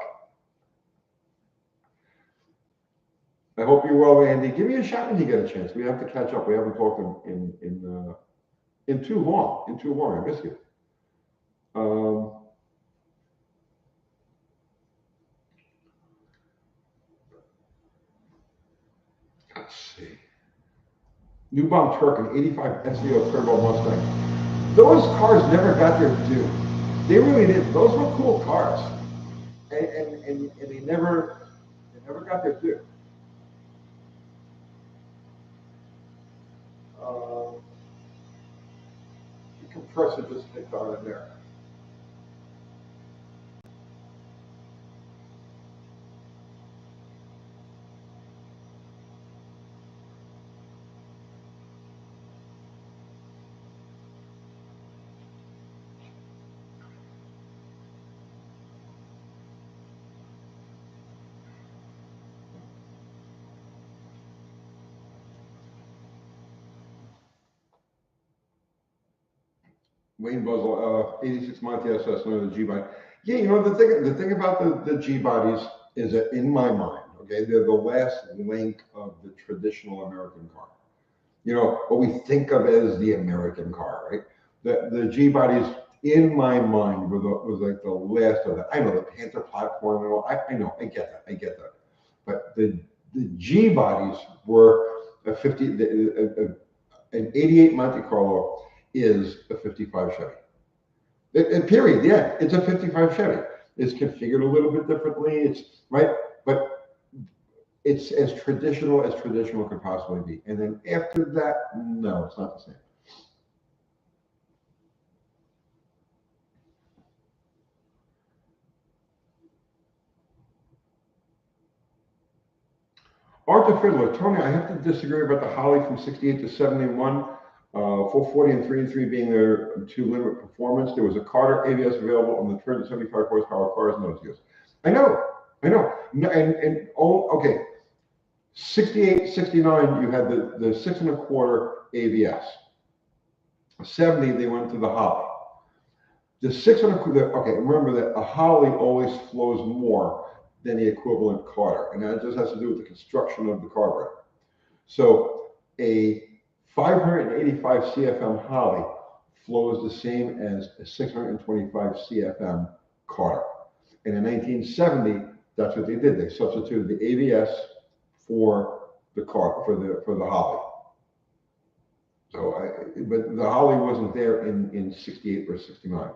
S1: I hope you're well, Andy. Give me a shot when you get a chance. We have to catch up. We haven't talked in too long. I miss you. Let's see. New Bomb Turk, an 85 SVO Turbo Mustang. Those cars never got their due. They really did. Those were cool cars, and they never got their due. The compressor just hit on in there. Wayne Buzzle, 86 Monte SS, another G body. Yeah, the thing about the G bodies, is that in my mind, okay, they're the last link of the traditional American car. You know, what we think of as the American car, right? The G bodies in my mind was like the last of that. I know the Panther platform and all. I know, I get that. But the G bodies were a 50, an 88 Monte Carlo is a 55 Chevy. Period. Yeah, it's a 55 Chevy. It's configured a little bit differently. It's right, but it's as traditional could possibly be. And then after that, no, it's not the same. Arthur Fiddler, Tony, I have to disagree about the Holly from 68 to 71. 440 and 3 and 3 being their two limit performance. There was a Carter ABS available on the 375 horsepower cars in those years. I know. And okay. 68, 69, you had the 6 1/4 ABS. 70, they went to the Holly. The 6 1/4, okay, remember that a Holly always flows more than the equivalent Carter, and that just has to do with the construction of the carburetor. So a 585 CFM Holly flows the same as a 625 CFM Carter. And in 1970, that's what they did. They substituted the ABS for the car for the Holly. So, but the Holly wasn't there in 68 or 69.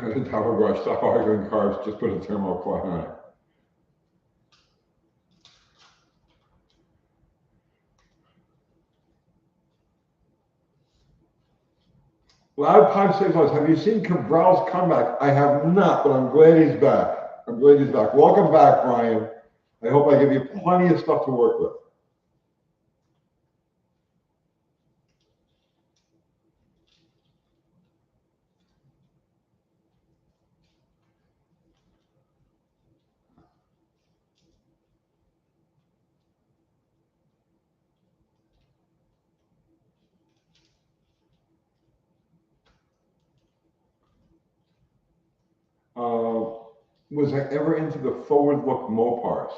S1: The Tower Garage, stop arguing cars, just put a thermal coil on it. Loud Pipe saves lives. Have you seen Cabral's comeback? I have not, but I'm glad he's back. Welcome back, Brian. I hope I give you plenty of stuff to work with. Was I ever into the forward look Mopars?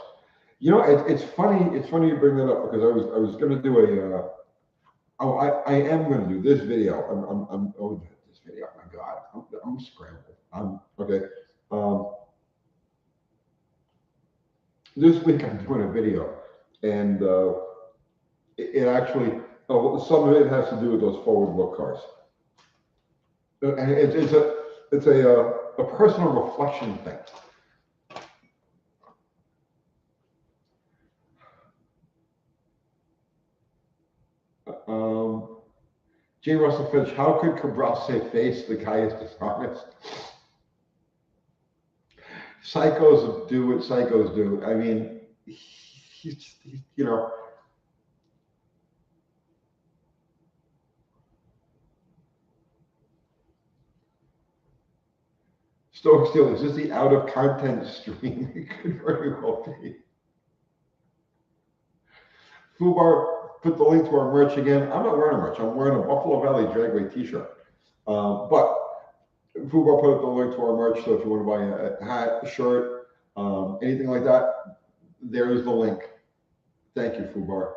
S1: You know, it's funny. It's funny you bring that up because I was going to do a. I am going to do this video. This video. Oh my God, I'm scrambled. Okay. This week I'm doing a video, and it actually some of it has to do with those forward look cars, and it's a personal reflection thing. J. Russell Finch, how could Cabral say face? The guy is dishonest. Psychos do what psychos do. I mean, you know. Stoic Steel, is this the out of content stream? It could very well be. Fubar, put the link to our merch again. I'm not wearing merch. I'm wearing a Buffalo Valley Dragway t-shirt. But Fubar put up the link to our merch. So if you want to buy a hat, a shirt, anything like that, there's the link. Thank you, Fubar.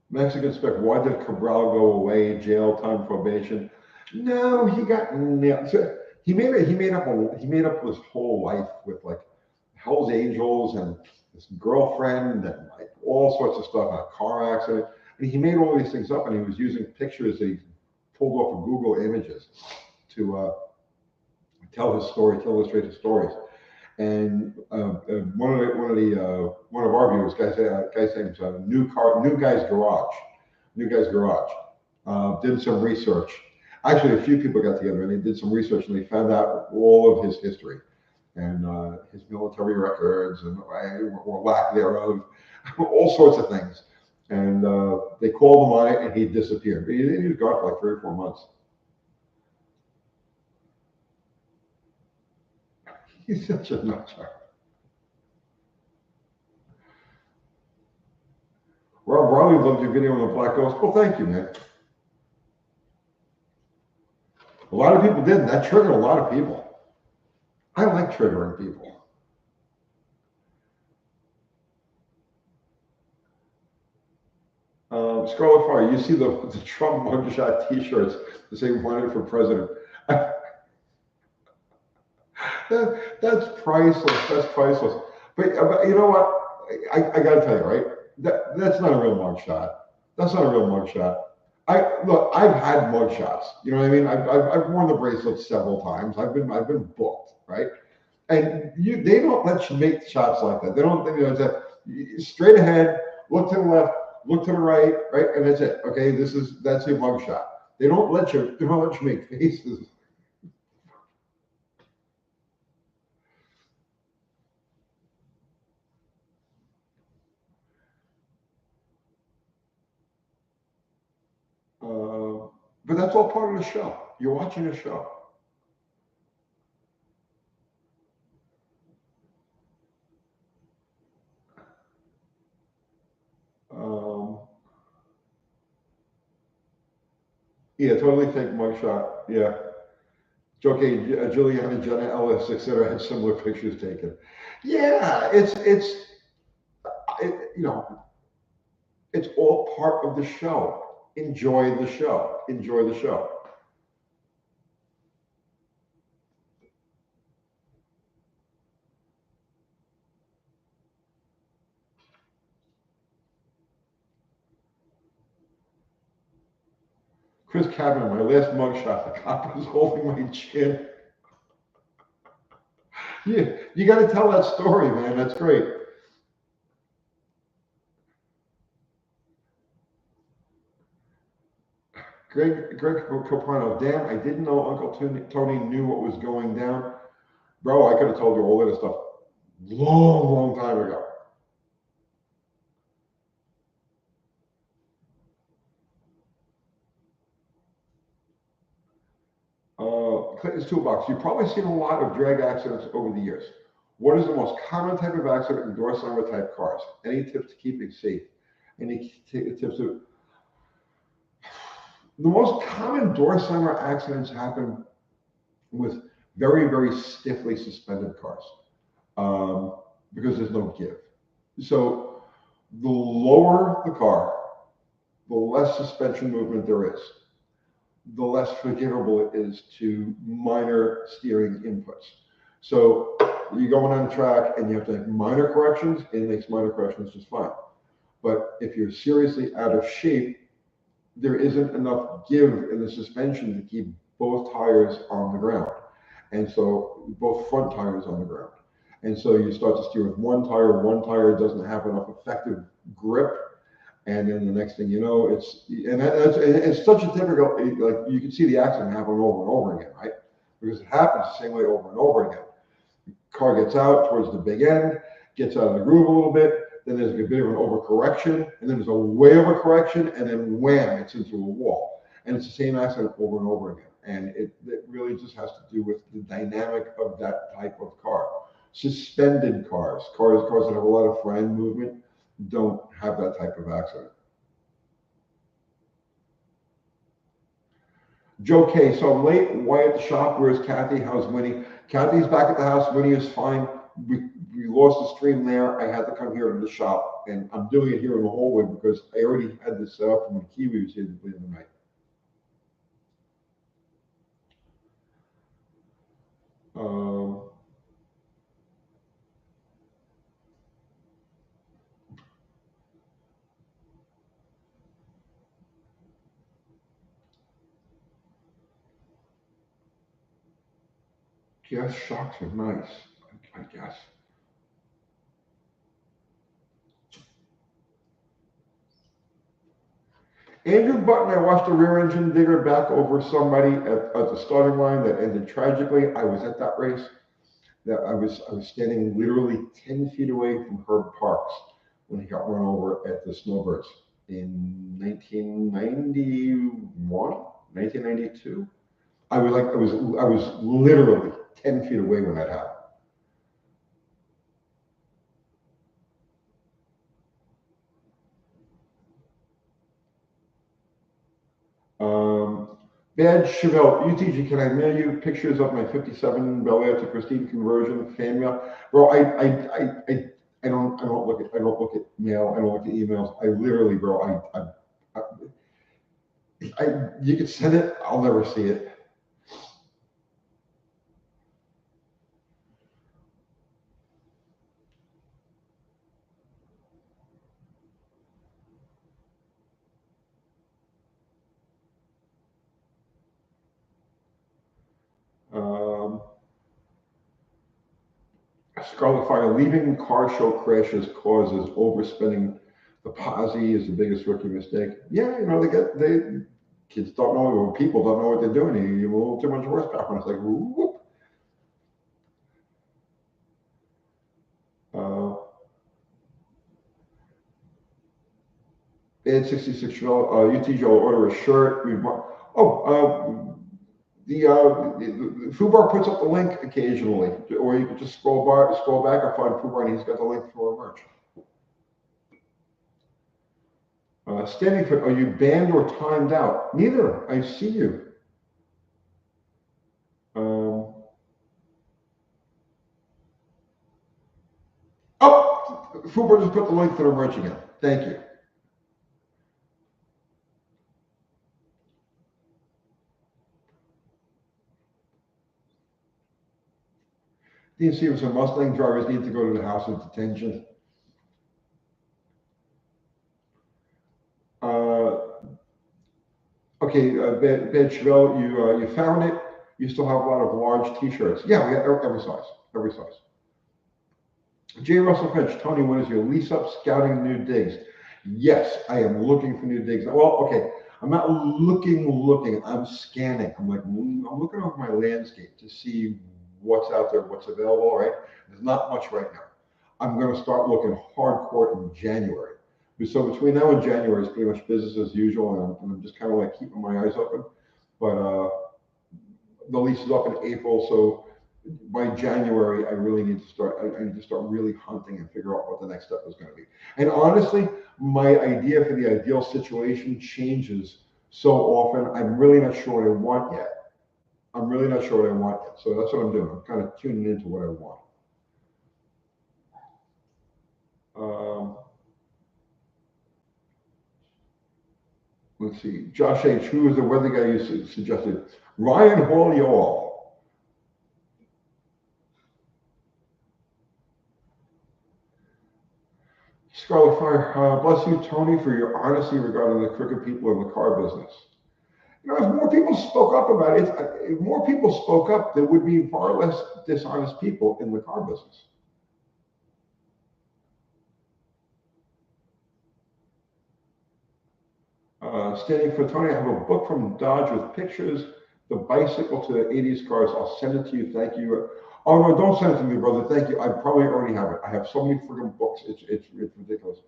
S1: Mexican spec, why did Cabral go away? Jail time, probation? No, he got nailed. So he made up his whole life with like Hell's Angels and his girlfriend and like all sorts of stuff, a car accident. And he made all these things up, and he was using pictures that he pulled off of Google Images to tell his story, to illustrate his stories. And one of our viewers, guy's name's New Guy's Garage, did some research. Actually, a few people got together and they did some research and they found out all of his history. and his military records and or lack thereof, all sorts of things. And they called him on it, and he disappeared. He was gone for like 3 or 4 months. He's such a nutshell. Rob Riley loved your video on the Black Ghost. Well, thank you, man. A lot of people did. That triggered a lot of people. I like triggering people. Scarlet Fire, you see the Trump mugshot t-shirts, the same wanted for president. That's priceless. That's priceless. But you know what? I got to tell you, right? That's not a real mugshot. That's not a real mugshot. Look, I've had mugshots. You know what I mean? I've worn the bracelet several times. I've been booked, right? And they don't let you make shots like that. They don't. You know, it's a, straight ahead, look to the left, look to the right, right, and that's it. Okay, that's a mugshot. They don't let you make faces. But that's all part of the show. You're watching a show. Yeah, totally fake mugshot. Yeah. Okay, Juliana, Jenna Ellis, etc. had similar pictures taken. Yeah, it's you know, it's all part of the show. Enjoy the show. Enjoy the show. Chris Cabin, my last mugshot, the cop was holding my chin. Yeah, you got to tell that story, man. That's great. Greg Caprano, damn, I didn't know Uncle Tony knew what was going down. Bro, I could have told you all that stuff long time ago. Clinton's Toolbox, you've probably seen a lot of drag accidents over the years. What is the most common type of accident in Dorseymer type cars? Any tips to keeping safe? Any tips to... The most common Dorseymer accidents happen with very, very stiffly suspended cars because there's no give. So the lower the car, the less suspension movement there is, the less forgivable it is to minor steering inputs. So you're going on the track and you have to make minor corrections, and it makes minor corrections just fine. But if you're seriously out of shape, there isn't enough give in the suspension to keep both tires on the ground. And so both front tires on the ground. And so you start to steer with one tire doesn't have enough effective grip. And then the next thing you know, it's such a difficult, like you can see the accident happen over and over again, right? Because it happens the same way over and over again. The car gets out towards the big end, gets out of the groove a little bit, then there's a bit of an overcorrection, and then there's a way overcorrection, and then wham, it's into a wall. And it's the same accident over and over again. And it really just has to do with the dynamic of that type of car. Suspended cars that have a lot of frame movement, don't have that type of accident. Joe K, so I'm late. Why at the shop? Where's Kathy? How's Winnie? Kathy's back at the house. Winnie is fine. We lost the stream there. I had to come here to the shop, and I'm doing it here in the hallway because I already had this set up from when Kiwi was here to play the night. Gas shocks are nice, I guess. Andrew Button, I watched a rear engine digger back over somebody at the starting line that ended tragically. I was at that race. that I was standing literally 10 feet away from Herb Parks when he got run over at the Snowbirds in 1991, 1992. I was literally 10 feet away when that happened. Bad Chevelle, UTG, can I mail you pictures of my 57 Bel Air to Christine conversion fan mail? Bro, I don't look at mail, I don't look at emails. I literally, bro, you could send it, I'll never see it. Scarlet Fire, leaving car show crashes causes overspending. The posse is the biggest rookie mistake. Yeah, you know, kids don't know, or people don't know what they're doing. You have a little too much horsepower, and it's like, whoop. Bad 66 UTG will order a shirt. The Fubar puts up the link occasionally, or you can just scroll back and find Fubar, and he's got the link for our merch. Standing foot, are you banned or timed out? Neither. I see you. Fubar just put the link to the merch again. Thank you. Dean Stevenson, Mustang drivers need to go to the house of detention. Okay, Bed Chevelle, you found it. You still have a lot of large T-shirts. Yeah, we got every size. J. Russell Finch, Tony, when is your lease up scouting new digs? Yes, I am looking for new digs. Well, okay, I'm not looking. I'm scanning. I'm looking over my landscape to see what's out there, what's available. Right? There's not much right now. I'm going to start looking hardcore in January. So between now and January is pretty much business as usual, and I'm just kind of like keeping my eyes open. But the lease is up in April, so by January, I really need to start. I need to start really hunting and figure out what the next step is going to be. And honestly, my idea for the ideal situation changes so often. I'm really not sure what I want yet. So that's what I'm doing. I'm kind of tuning into what I want. Let's see. Josh H., who was the weather guy you suggested? Ryan Hall, y'all. Scarlet Fire, bless you, Tony, for your honesty regarding the crooked people in the car business. You know, if more people spoke up about it, if more people spoke up, there would be far less dishonest people in the car business. Standing for Tony, I have a book from Dodge with pictures, the bicycle to the 80s cars. I'll send it to you. Thank you. Oh, no, don't send it to me, brother. Thank you. I probably already have it. I have so many freaking books. It's ridiculous.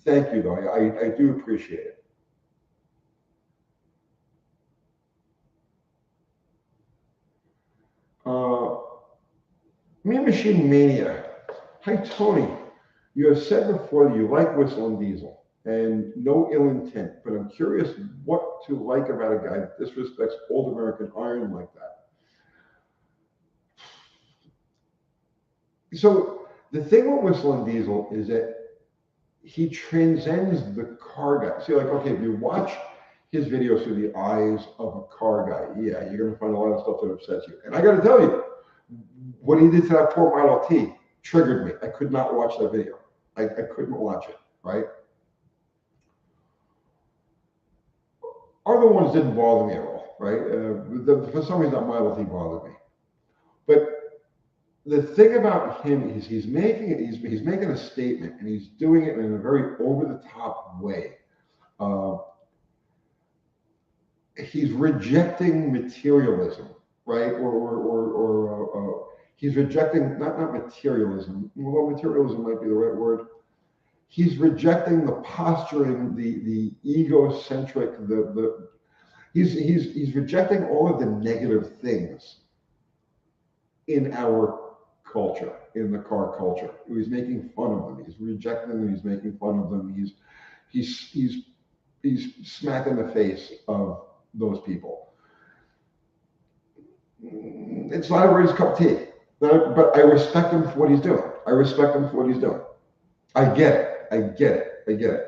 S1: Thank you, though. I do appreciate it. Mean Machine Mania. Hi, Tony. You have said before that you like WhistlinDiesel and no ill intent, but I'm curious what to like about a guy that disrespects old American iron like that. So the thing with WhistlinDiesel is that he transcends the car guy. See, like, okay, if you watch his videos through the eyes of a car guy, yeah, you're going to find a lot of stuff that upsets you. And I got to tell you, what he did to that poor Model T triggered me. I could not watch that video. I couldn't watch it, right? Other ones didn't bother me at all, right? For some reason, that Model T bothered me. But the thing about him is he's making a statement, and he's doing it in a very over-the-top way. He's rejecting materialism, right? Or He's rejecting not materialism. Well, materialism might be the right word. He's rejecting the posturing, the egocentric, he's rejecting all of the negative things in our culture, in the car culture. He's making fun of them. He's rejecting them. He's making fun of them. He's smacking the face of those people. It's not everybody's cup of tea, but I respect him for what he's doing. I respect him for what he's doing. I get it. I get it. I get it.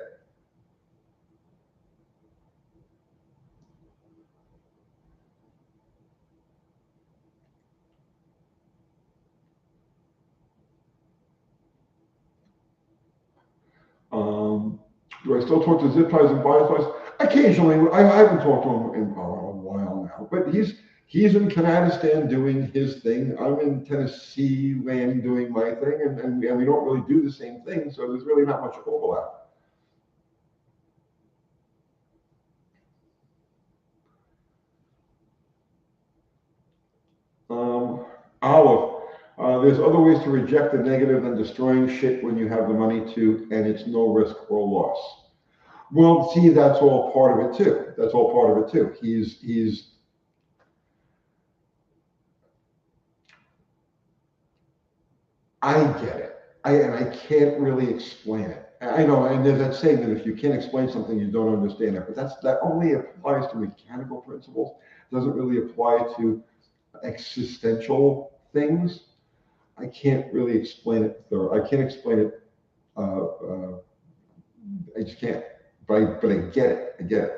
S1: Do I still talk to zip ties and bias ties? Occasionally. I haven't talked to him in a while now, but he's in Canadistan doing his thing. I'm in Tennessee land doing my thing, and we don't really do the same thing, so there's really not much overlap. Olive, there's other ways to reject the negative than destroying shit when you have the money to, and it's no risk or loss. Well, see, that's all part of it too. That's all part of it too. I get it. And I can't really explain it. I know, and there's that saying that if you can't explain something, you don't understand it. But that only applies to mechanical principles. It doesn't really apply to existential things. I can't really explain it thoroughly. I can't explain it. I just can't. But I get it. I get it.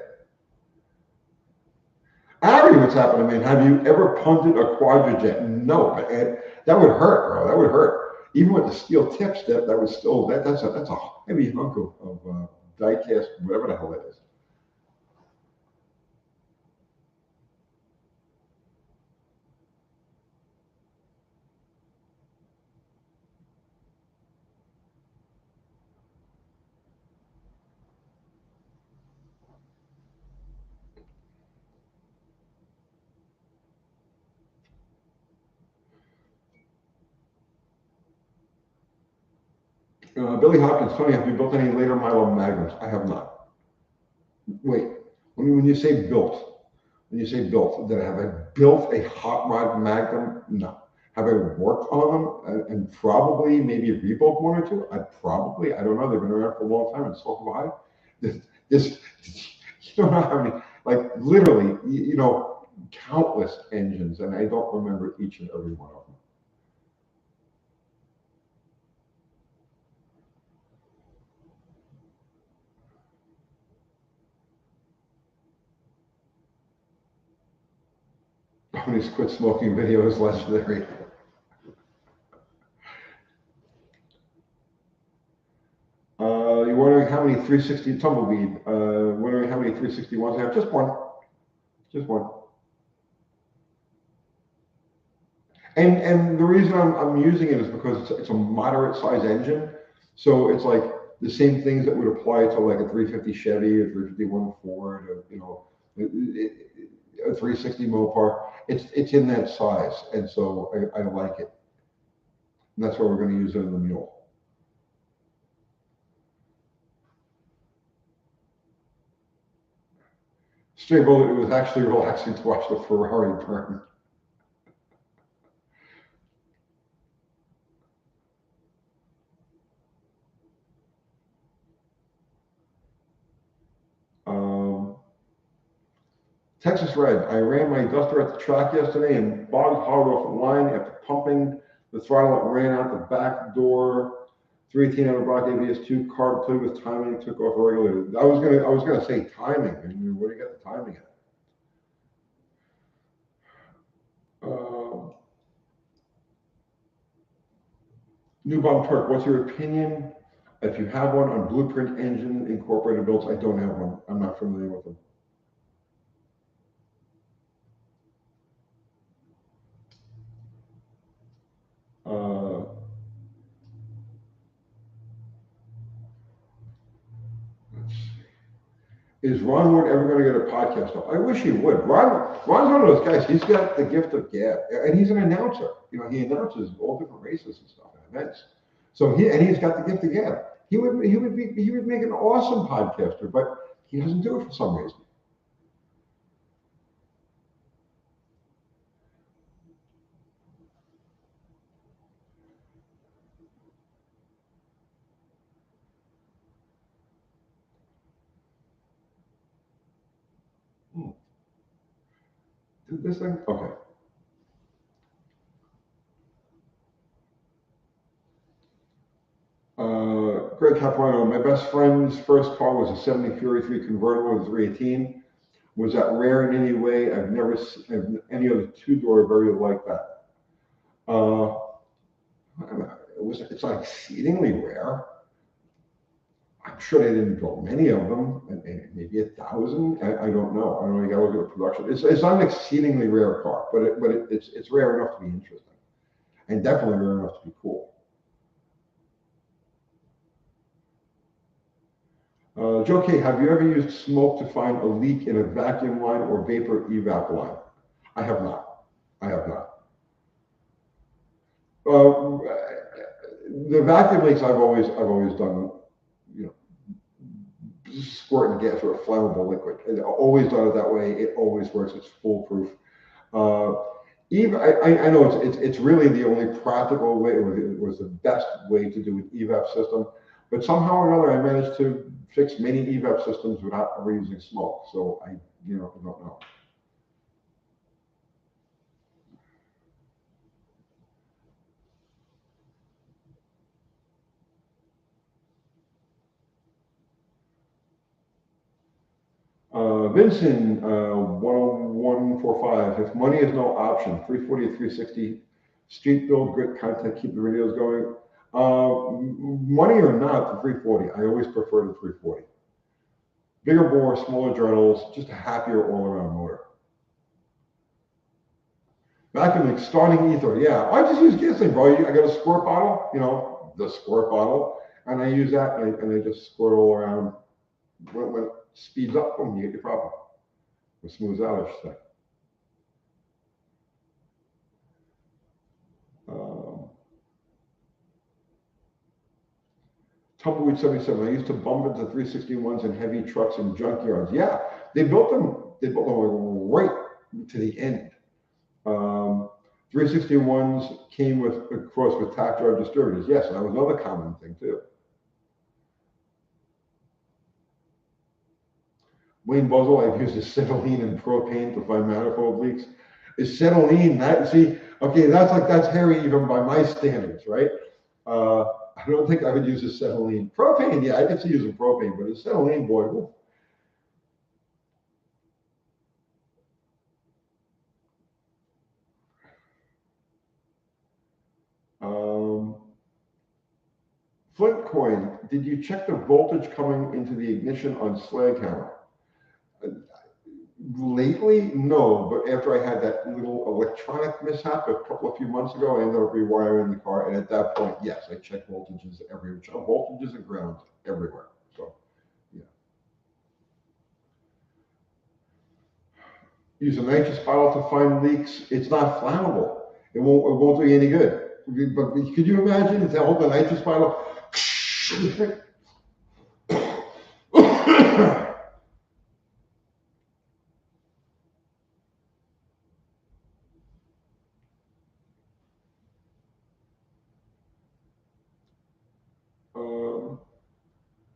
S1: Ari, what's happening, man? Have you ever punted a quadrijet? No, but that would hurt, bro. That would hurt. Even with the steel tips, that was still that's a heavy hunk of die cast, whatever the hell that is. Billy Hopkins, Tony, have you built any later model Magnums? I have not. Wait, when you say built, that have I built a hot rod Magnum? No. Have I worked on them and probably maybe rebuilt one or two? I don't know. They've been around for a long time and so have I. This you don't know how many, like literally, countless engines, and I don't remember each and every one of them. Tony's quit smoking video is legendary. You're wondering how many 360 tumbleweed? Wondering how many 361s I have? Just one. Just one. And the reason I'm using it is because it's a moderate size engine, so it's like the same things that would apply to like a 350 Chevy or 351 Ford, or a 360 Mopar. It's in that size, and so I like it. And that's why we're going to use it in the mule. Straight bullet, it was actually relaxing to watch the Ferrari burn. Texas Red, I ran my Duster at the track yesterday and bogged hard off the line after pumping the throttle. It ran out the back door. 318 out of block ABS2 carb played with timing, took off regularly. I was gonna say timing. I mean, where do you get the timing at? New Bomb Turk, what's your opinion, if you have one, on Blueprint engine incorporated builds? I don't have one. I'm not familiar with them. Let's see. Is Ron Wood ever going to get a podcast up? I wish he would. Ron's one of those guys. He's got the gift of gab, and he's an announcer. You know, he announces all different races and stuff and events. So he's got the gift of gab. He would make an awesome podcaster, but he doesn't do it for some reason. Did this thing? Okay. Greg Capuano, my best friend's first car was a 70 Fury 3 convertible with 318. Was that rare in any way? I've never seen any other two-door very like that. It's not exceedingly rare. I'm sure they didn't build many of them, maybe 1,000. I don't know. I don't know. You got to look at the production. It's not an exceedingly rare car, but it's rare enough to be interesting, and definitely rare enough to be cool. Joe K, have you ever used smoke to find a leak in a vacuum line or vapor evap line? I have not. I have not. The vacuum leaks I've always done, you know, squirting gas or a flammable liquid. I've always done it that way. It always works. It's foolproof. Even I know it's really the only practical way, or it was the best way to do an evap system. But somehow or another, I managed to fix many evap systems without ever using smoke. So I don't know. Vincent, 10145. If money is no option, 340 or 360, street build, grit content, keep the videos going. Money or not, the 340. I always prefer the 340. Bigger bore, smaller journals, just a happier all-around motor. Vacuum leak, starting ether. Yeah, I just use gasoline, bro. I got a squirt bottle, you know, the squirt bottle, and I use that, and I just squirt all around. When it speeds up, boom, you get your problem. It smooths out, I should say. Tumbleweed 77. I used to bump into 361s in heavy trucks and junkyards. Yeah, they built them right to the end. 361s came across with tack drive distributors. Yes, that was another common thing too. Wayne Buzzle, I've used acetylene and propane to find manifold leaks. Acetylene, that's hairy even by my standards, right? I don't think I would use acetylene. Propane, yeah, I could see using propane, but acetylene, boy, whoop. Flint coin, did you check the voltage coming into the ignition on slag hammer? Lately, no, but after I had that little electronic mishap a few months ago, I ended up rewiring the car, and at that point, yes, I checked voltages everywhere, voltages and grounds everywhere. So, yeah. Use a nitrous bottle to find leaks. It's not flammable. It won't do you any good. But could you imagine if I hold the nitrous bottle?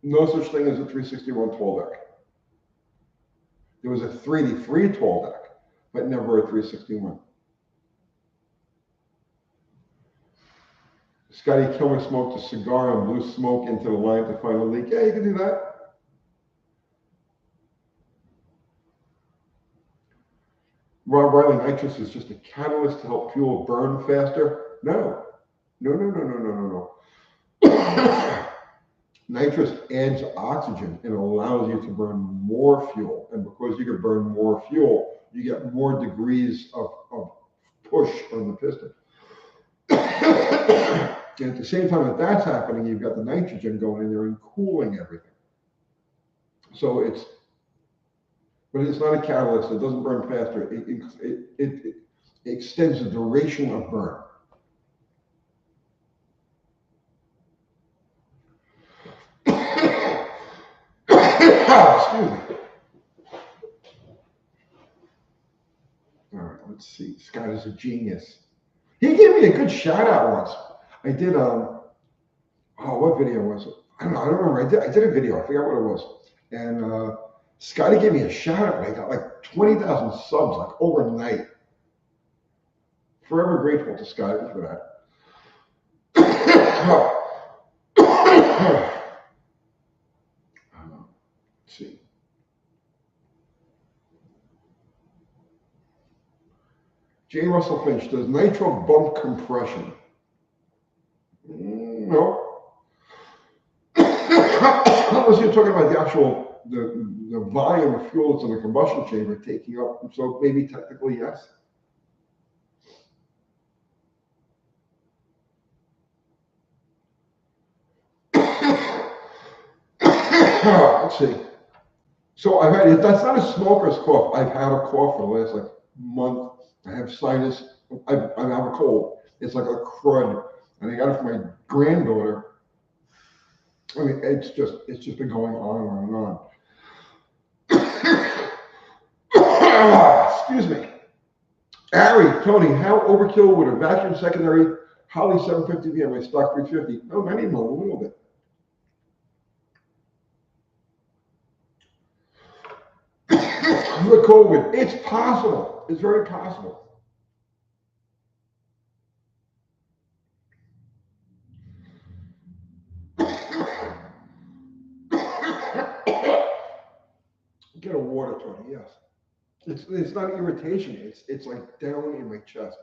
S1: No such thing as a 361 tall deck. There was a 383 tall deck, but never a 361. Scotty Kilmer smoked a cigar and blew smoke into the line to find a leak. Yeah, you can do that. Rob Riley, nitrous is just a catalyst to help fuel burn faster. No. Nitrous adds oxygen and allows you to burn more fuel. And because you can burn more fuel, you get more degrees of push on the piston. And at the same time that that's happening, you've got the nitrogen going in there and cooling everything. So but it's not a catalyst. It doesn't burn faster. It extends the duration of burn. Excuse me. All right, let's see. Scott is a genius. He gave me a good shout out once. I did what video was it? I don't remember. I did a video. I forgot what it was. And Scotty gave me a shout out. I got like 20,000 subs like overnight. Forever grateful to Scotty for that. Let's see. J. Russell Finch, does nitro bump compression? No. Unless you're talking about the actual, the volume of fuel that's in the combustion chamber taking up, so maybe technically yes. Let's see. So I've had, that's not a smoker's cough. I've had a cough for the last like month. I have sinus. I have a cold. It's like a crud. And I got it from my granddaughter. I mean, it's just been going on and on. Excuse me. Ari, Tony, how overkill would a vacuum secondary Holly 750 be on my stock 350? Oh, I need more, a little bit. The COVID, it's possible. It's very possible. Get a water, Tony, yes. It's not irritation, it's like down in my chest.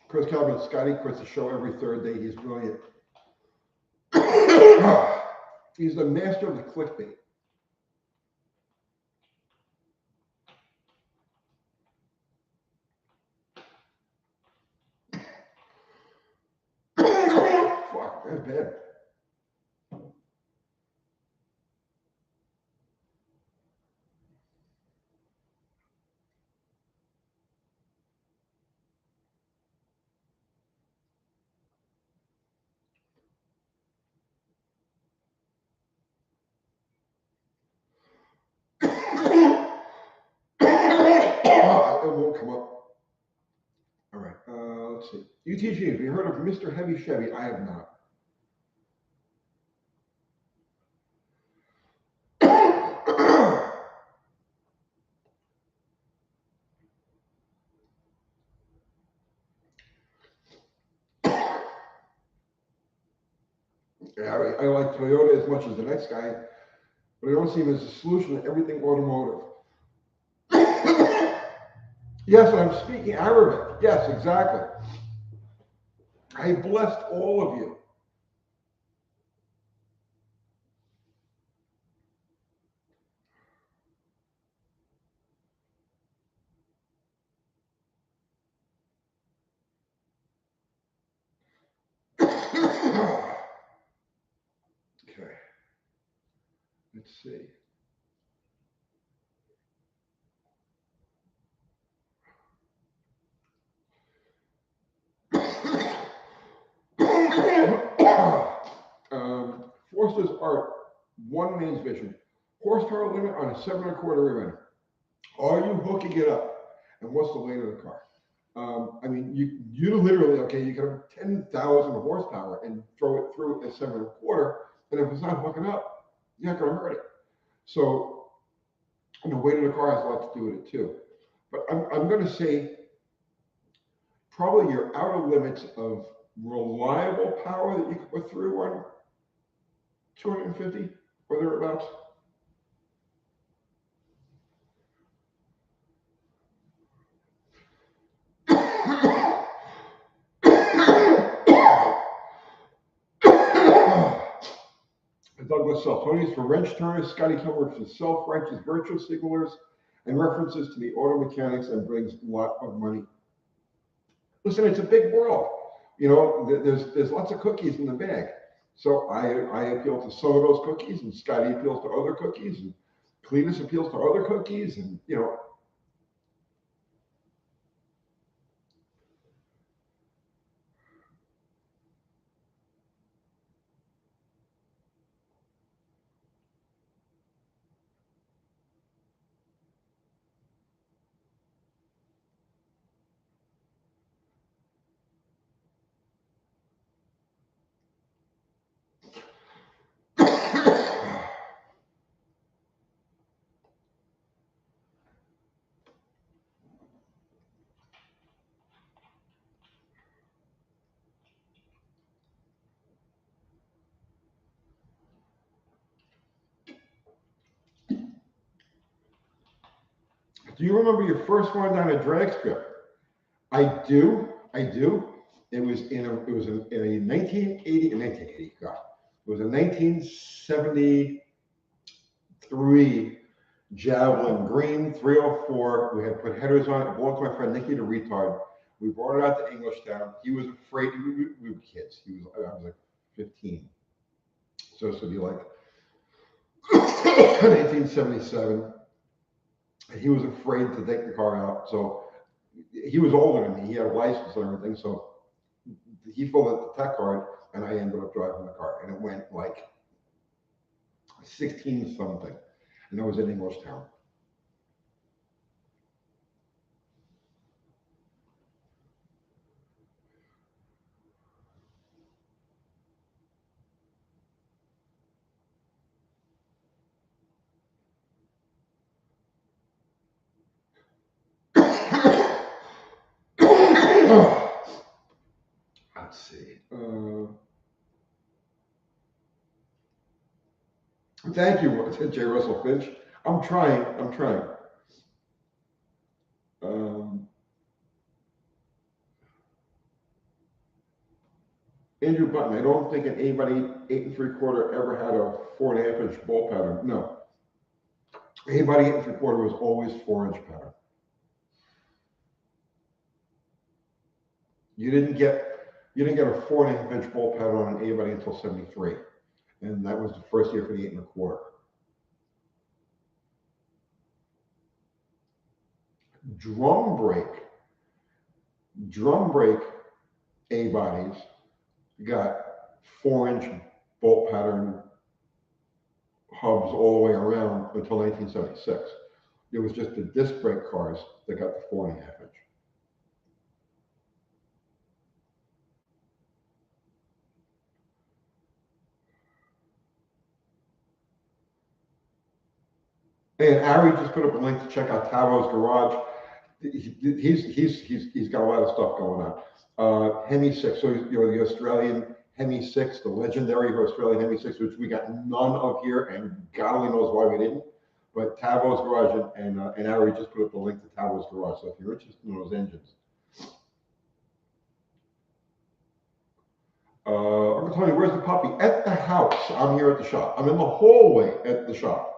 S1: Chris Calvin, Scotty quits the show every third day. He's brilliant. He's the master of the clickbait. Fuck, that's bad. It won't come up. All right, let's see. UTG, have you heard of Mr. Heavy Chevy? I have not. Yeah, I like Toyota as much as the next guy, but I don't see him as a solution to everything automotive. Yes, I'm speaking Arabic. Yes, exactly. I blessed all of you. Okay. Let's see. Forster's Art, one mains vision. Horsepower limit on a 7.25 rear. Are you hooking it up? And what's the weight of the car? I mean, you literally, okay, you can have 10,000 horsepower and throw it through a 7.25, and if it's not hooking up, you're not going to hurt it. So the weight of the car has a lot to do with it too. But I'm going to say probably your outer limits of reliable power that you can put through on 250 or thereabouts. Douglas Self. Tony's for wrench turners. Scotty Kilmer for self-righteous virtual signalers and references to the auto mechanics and brings a lot of money. Listen, it's a big world. You know, there's lots of cookies in the bag. So I appeal to some of those cookies, and Scotty appeals to other cookies, and Cletus appeals to other cookies, and you know. Do you remember your first one down a drag strip? I do. It was in a 1980, God. It was a 1973 Javelin green 304. We had put headers on it. I belonged to my friend Nicky the retard. We brought it out to Englishtown. He was afraid. We were kids. I was like 15. So this would be like 1977. He was afraid to take the car out. So he was older than me. He had a license and everything. So he filled out the tech card, and I ended up driving the car. And it went like 16 something. And that was in Englishtown. Let's see. Thank you, J. Russell Finch. I'm trying. Andrew Button, I don't think anybody 8 3/4 ever had a 4.5 inch bolt pattern. No. Anybody 8 3/4 was always 4-inch pattern. You didn't get a 4.5 inch bolt pattern on anybody until 73. And that was the first year for the 8 1/4. Drum brake A bodies got 4-inch bolt pattern hubs all the way around until 1976. It was just the disc brake cars that got the 4.5 inch. And Ari just put up a link to check out Tavo's garage. He's got a lot of stuff going on. Hemi 6, so you know the Australian Hemi 6, the legendary Australian Hemi 6, which we got none of here, and God only knows why we didn't. But Tavo's garage and Ari just put up a link to Tavo's garage. So if you're interested in those engines, Uncle Tony, where's the puppy? At the house. I'm here at the shop. I'm in the hallway at the shop.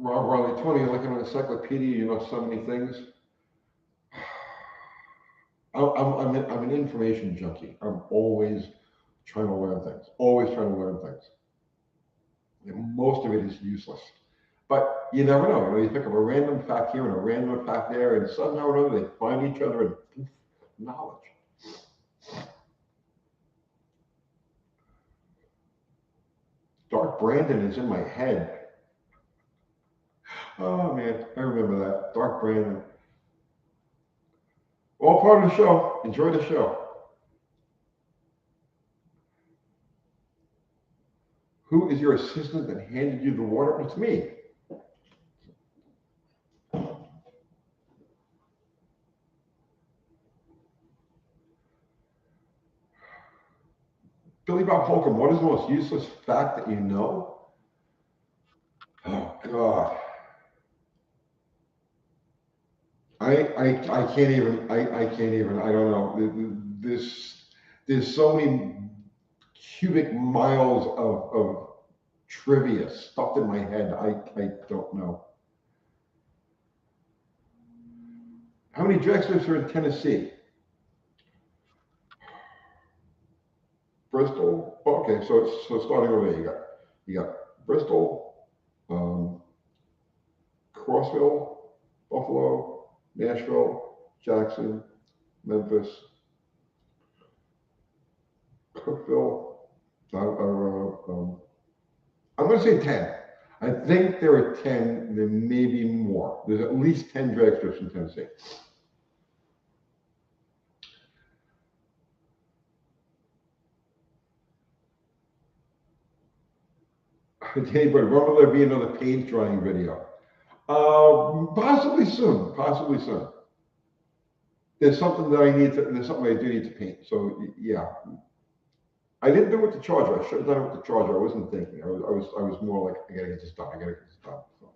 S1: Rob Riley, Tony, you're like an encyclopedia. You know so many things. I'm an information junkie. I'm always trying to learn things. And most of it is useless. But you never know. You know, you pick up a random fact here and a random fact there, and somehow or another they find each other and poof, knowledge. Dark Brandon is in my head. Oh man, I remember that. Dark Brandon. All part of the show. Enjoy the show. Who is your assistant that handed you the water? It's me. Billy Bob Holcomb, what is the most useless fact that you know? God. I can't even, I can't even, I don't know. There's so many cubic miles of trivia stuffed in my head. I don't know. How many drag strips are in Tennessee? Bristol. Oh, okay, so starting over there, you got Bristol, Crossville, Buffalo, Nashville, Jackson, Memphis, Cookville. I'm going to say 10. I think there are 10. There may be more. There's at least 10 drag strips in Tennessee. Danny, but when will there be another paint drying video? Possibly soon. Possibly soon. There's something that I need to. There's something I do need to paint. So yeah, I didn't do it with the charger. I should have done it with the charger. I wasn't thinking. I was more like, I gotta get this done. I gotta get this done. So.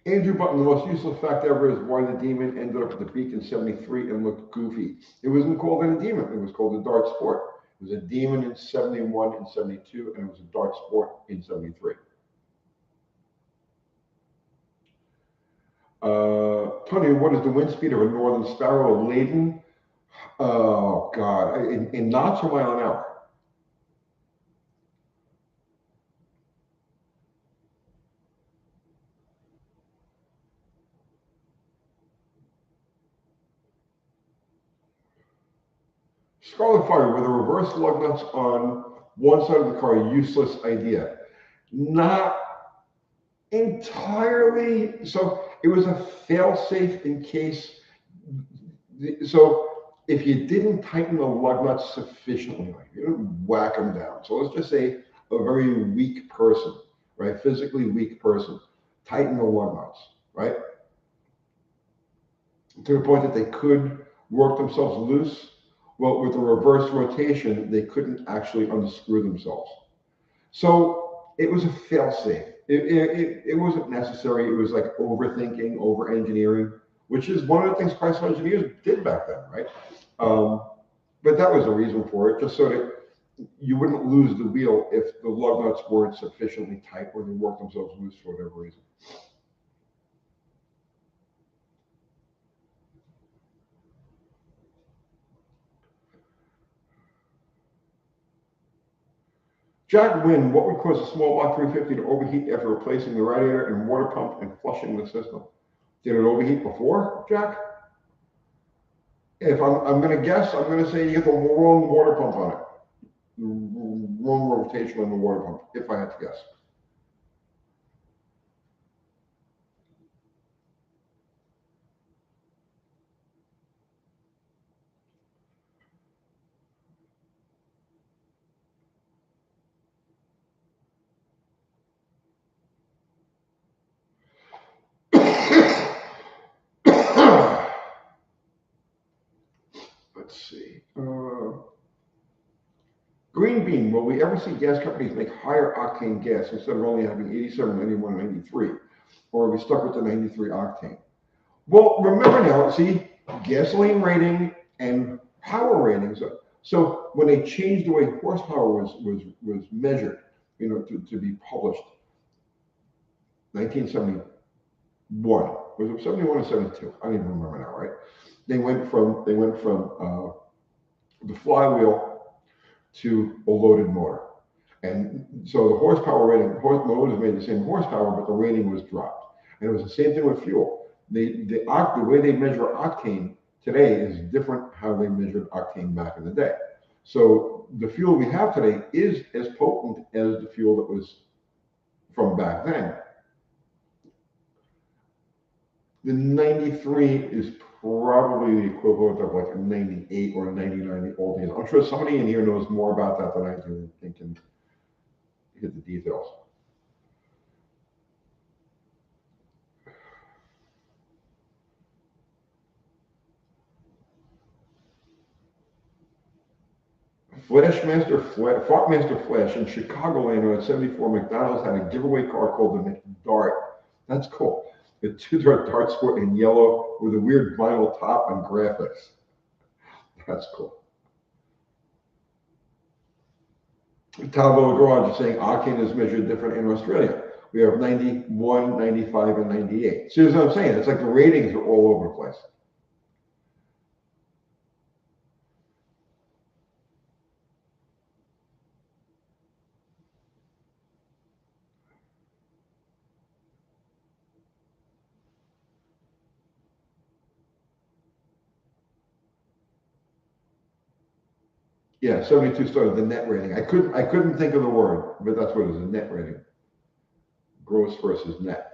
S1: Andrew Button, the most useless fact ever is why the Demon ended up at the peak in 73 and looked goofy. It wasn't called a Demon. It was called a Dart Sport. It was a Demon in 71 and 72, and it was a Dart Sport in 73. Tony, what is the wind speed of a Northern Sparrow laden? Oh, God. In knots or mile an hour? Scarlet Fire with a reverse lug nuts on one side of the car, useless idea. Not entirely. So it was a fail-safe in case. So if you didn't tighten the lug nuts sufficiently, like you didn't whack them down. So let's just say a very weak person, right? Physically weak person, tighten the lug nuts, right? To the point that they could work themselves loose. Well, with the reverse rotation, they couldn't actually unscrew themselves. So it was a fail-safe. It wasn't necessary. It was like overthinking, over-engineering, which is one of the things Chrysler engineers did back then, right? But that was the reason for it, just so that you wouldn't lose the wheel if the lug nuts weren't sufficiently tight or they worked themselves loose for whatever reason. Jack Wynn, what would cause a small block 350 to overheat after replacing the radiator and water pump and flushing the system? Did it overheat before, Jack? If I'm going to guess, I'm going to say you get the wrong water pump on it. The wrong rotation on the water pump, if I had to guess. Let's see. Green Bean, will we ever see gas companies make higher octane gas instead of only having 87, 91, 93? Or are we stuck with the 93 octane? Well, remember now, see, gasoline rating and power ratings. So when they changed the way horsepower was measured, you know, to be published, 1971, was it 71 or 72? I don't even remember now, right? They went from the flywheel to a loaded motor. And so the horsepower rating, the motors made the same horsepower, but the rating was dropped. And it was the same thing with fuel. The way they measure octane today is different how they measured octane back in the day. So the fuel we have today is as potent as the fuel that was from back then. The 93 is probably the equivalent of like a 98 or a 99 old diesel. I'm sure somebody in here knows more about that than I do and can hit the details. Fartmaster Flash in Chicagoland on 74 McDonald's had a giveaway car called the McDart. That's cool. The two-door dart sport in yellow with a weird vinyl top and graphics. That's cool. Talbot Garage is saying octane is measured different in Australia. We have 91, 95, and 98. See what I'm saying? It's like the ratings are all over the place. Yeah, 72 started the net rating. I couldn't think of the word, but that's what it is, a net rating. Gross versus net.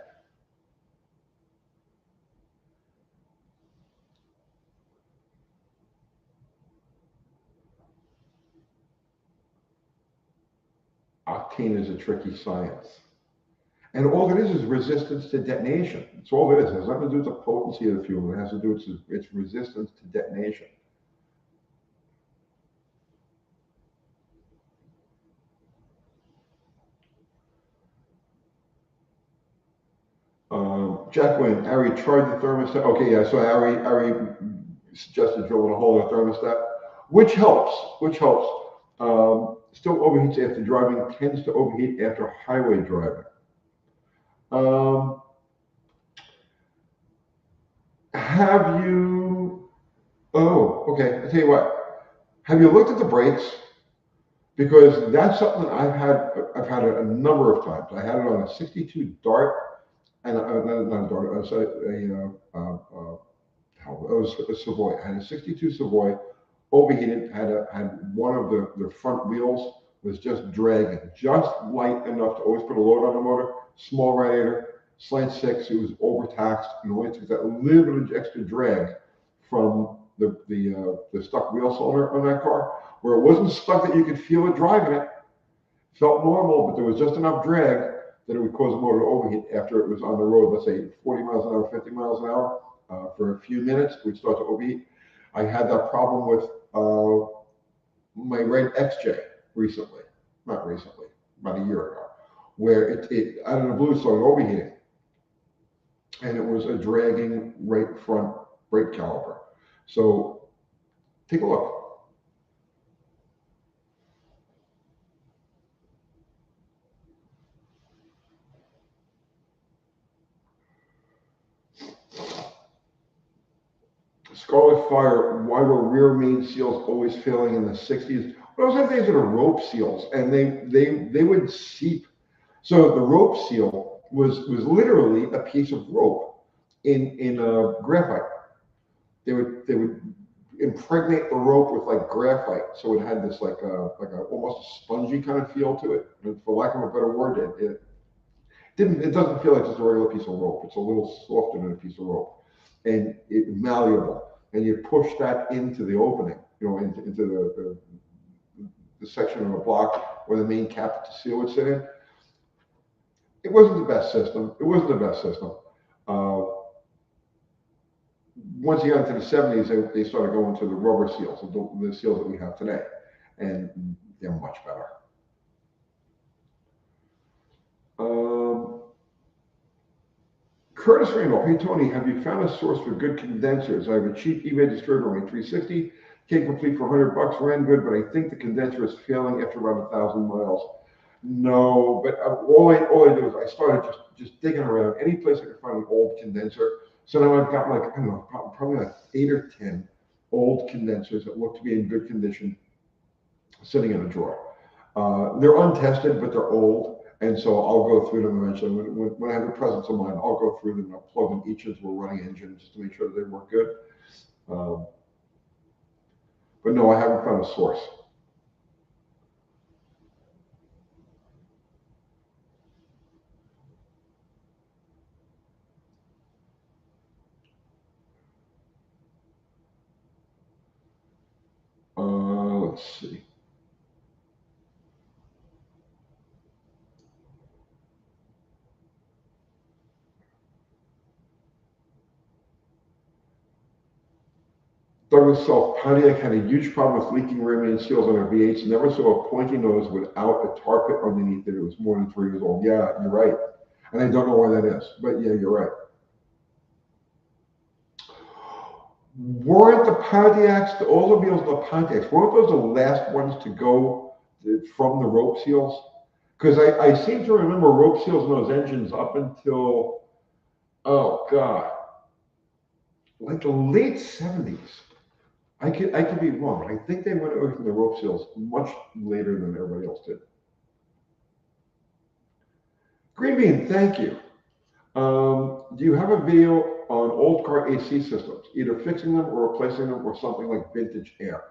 S1: Octane is a tricky science. And all it is resistance to detonation. That's all it is. It has nothing to do with the potency of the fuel. It has to do with its resistance to detonation. Jacqueline, Ari tried the thermostat. Okay, yeah, so Ari suggested drilling a hole in the thermostat, which helps, still overheats after driving, tends to overheat after highway driving. Have you, oh, okay, I'll tell you what. Have you looked at the brakes? Because that's something that I've had a number of times. I had it on a 62 Dart, and not a Dart, it was a Savoy. I had a 62 Savoy, overheated, had one of the front wheels was just dragging, just light enough to always put a load on the motor, small radiator, slant six, it was overtaxed, and only took that little bit of extra drag from the stuck wheel cylinder on that car, where it wasn't stuck that you could feel it driving it. Felt normal, but there was just enough drag that it would cause the motor to overheat after it was on the road, let's say 40 miles an hour, 50 miles an hour, for a few minutes, it would start to overheat. I had that problem with my red XJ recently, not recently, about a year ago, where it out of the blue started overheating. And it was a dragging right front brake caliper. So take a look. Scarlet Fire, why were rear main seals always failing in the 60s? Well, those are things that are rope seals, and they would seep. So the rope seal was literally a piece of rope in graphite. They would impregnate the rope with like graphite, so it had this like a almost a spongy kind of feel to it. And for lack of a better word, it doesn't feel like just a regular piece of rope. It's a little softer than a piece of rope, and it's malleable. And you push that into the opening, into the section of a block where the main cap that the seal would sit in. It wasn't the best system. Once you got into the 70s, they started going to the rubber seals, the seals that we have today, and they're much better. Curtis Randolph, hey Tony, have you found a source for good condensers? I have a cheap eBay distributor on my 360, came complete for $100, ran good, but I think the condenser is failing after about 1,000 miles. No, but all I do is I started just digging around any place I could find an old condenser. So now I've got like, I don't know, probably like 8 or 10 old condensers that look to be in good condition sitting in a drawer. They're untested, but they're old. And so I'll go through them eventually. When I have the presence of mind, I'll go through them and I'll plug them each into a running engine just to make sure that they work good. But no, I haven't found a source. Let's see. Douglas Self, Pontiac had a huge problem with leaking rim and seals on their V8s. Never saw a pointy nose without a tar pit underneath it. It was more than 3 years old. Yeah, you're right. And I don't know why that is, but yeah, you're right. Weren't the Pontiacs, the Oldsmobiles and the Pontiacs, weren't those the last ones to go from the rope seals? Because I seem to remember rope seals in those engines up until, oh God, like the late 70s. I could be wrong. I think they went away from the rope seals much later than everybody else did. Green Bean, thank you. Do you have a video on old car AC systems, either fixing them or replacing them or something like vintage air?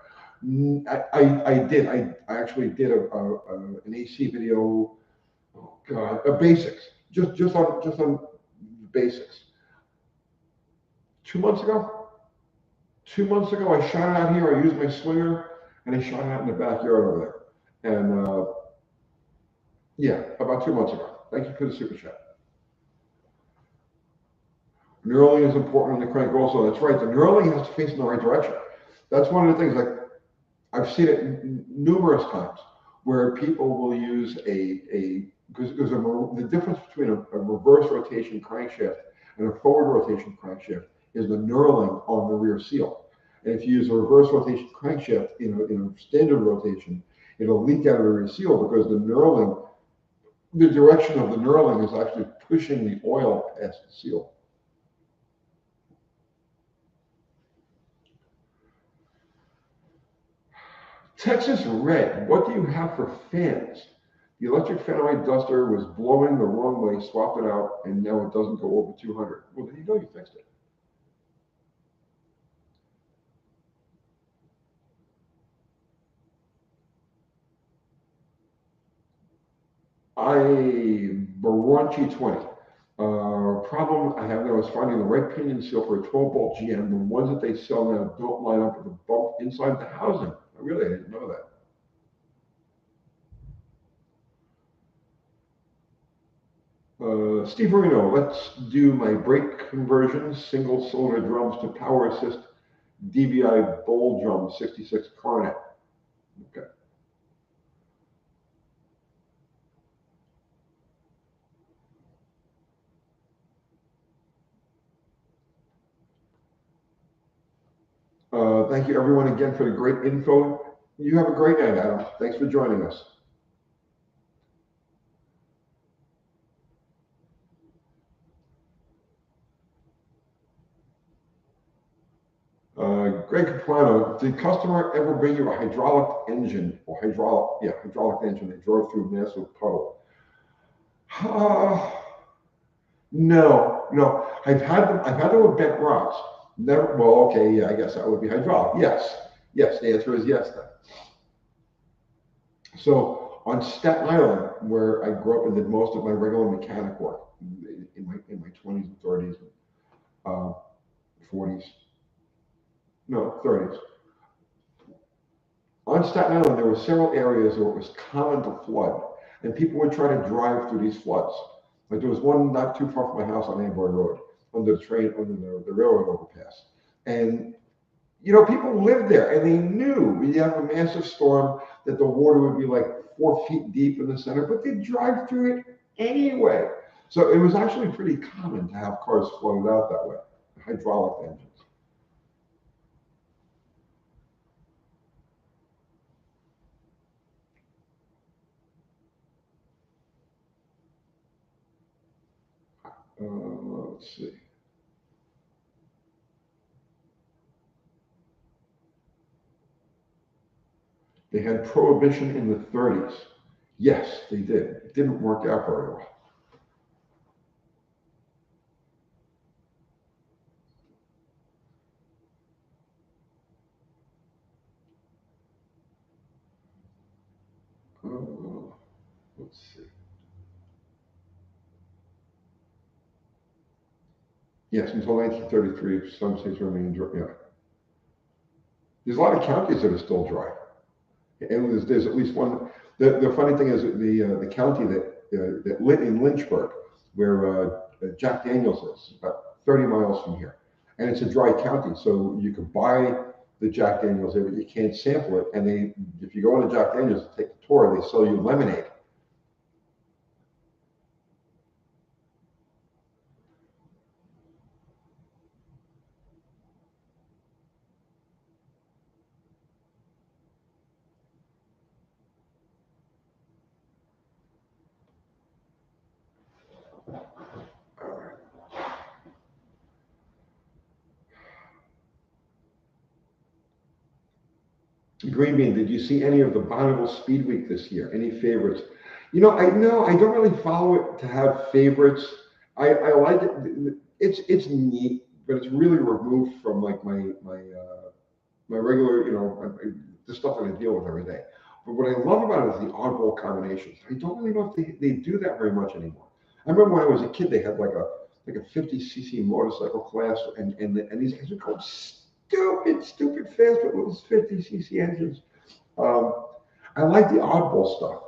S1: I did. I actually did an AC video. Oh God, basics. Just on basics. 2 months ago. 2 months ago, I shot it out here. I used my swinger and I shot it out in the backyard over there. And yeah, about 2 months ago. Thank you for the super chat. Knurling is important on the crank also. That's right. The knurling has to face in the right direction. That's one of the things, like I've seen it numerous times where people will use because the difference between a reverse rotation crankshaft and a forward rotation crankshaft is the knurling on the rear seal. And if you use a reverse rotation crankshaft in a standard rotation, it'll leak out of the rear seal because the direction of the knurling is actually pushing the oil past the seal. Texas Red, what do you have for fans? The electric fan on my duster was blowing the wrong way, swapped it out, and now it doesn't go over 200. Well, there you go, you fixed it. Baronchi 20. Problem I have now is finding the right pinion seal for a 12-bolt GM. The ones that they sell now don't line up with the bump inside the housing. I didn't know that. Steve Reno, let's do my brake conversion, single cylinder drums to power assist DVI bowl drum 66 Coronet. Okay. Thank you everyone again for the great info. You have a great night, Adam. Thanks for joining us. Greg Capuano, did customer ever bring you a hydraulic engine or hydraulic engine they drove through a massive puddle? No. I've had them with bent rocks. Never. Well, okay, yeah, I guess that would be hydraulic. Yes. The answer is yes. Then. So on Staten Island, where I grew up and did most of my regular mechanic work in my 20s and 30s, and 40s. No, 30s. On Staten Island, there were several areas where it was common to flood, and people would try to drive through these floods. Like there was one not too far from my house on Amboy Road, under the railroad overpass. And, people lived there, and they knew we'd have a massive storm, that the water would be like 4 feet deep in the center, but they'd drive through it anyway. So it was actually pretty common to have cars flooded out that way, hydraulic engines. Let's see. They had prohibition in the 30s. Yes, they did. It didn't work out very well. Let's see. Yes, until 1933, some states remained dry. Yeah. There's a lot of counties that are still dry. And there's at least one. The funny thing is the county that lit in Lynchburg, where Jack Daniels is, about 30 miles from here, and it's a dry county. So you could buy the Jack Daniels there, but you can't sample it. And if you go into Jack Daniels and take the tour, they sell you lemonade. Green Bean, did you see any of the Bonneville Speed Week this year? Any favorites? You know, I don't really follow it to have favorites. I like it. It's neat, but it's really removed from like my regular, the stuff that I deal with every day. But what I love about it is the oddball combinations. I don't really know if they do that very much anymore. I remember when I was a kid, they had like a 50cc motorcycle class, and these guys would go stupid fast with those 50cc engines. I like the oddball stuff,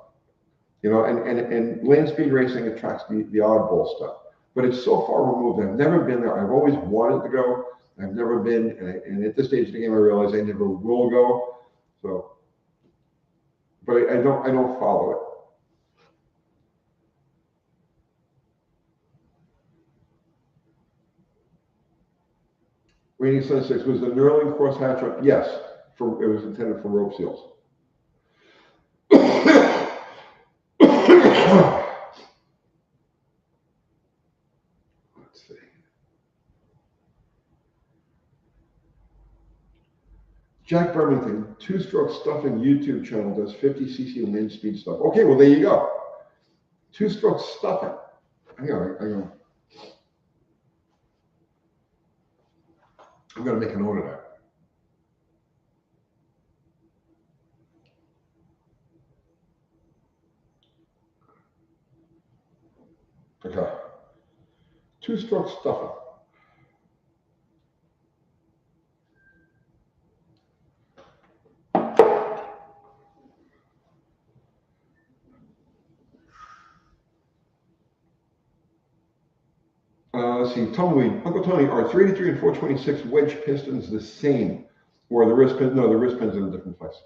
S1: and land speed racing attracts the oddball stuff. But it's so far removed. I've never been there. I've always wanted to go. I've never been, and at this stage of the game, I realize I never will go. So, but I don't follow it. Rainy Sun 6, was the knurling crosshatch on? Yes, it was intended for rope seals. Let's see. Jack Birmingham, two-stroke stuffing YouTube channel does 50cc land speed stuff. Okay, well, there you go. Two-stroke stuffing. I go. I'm going to make a note of that. Okay. Two-stroke stuffing. Let's see, Tumbleweed, Uncle Tony, are 383 and 426 wedge pistons the same? Or the wrist pin? No, the wrist pin's in a different place.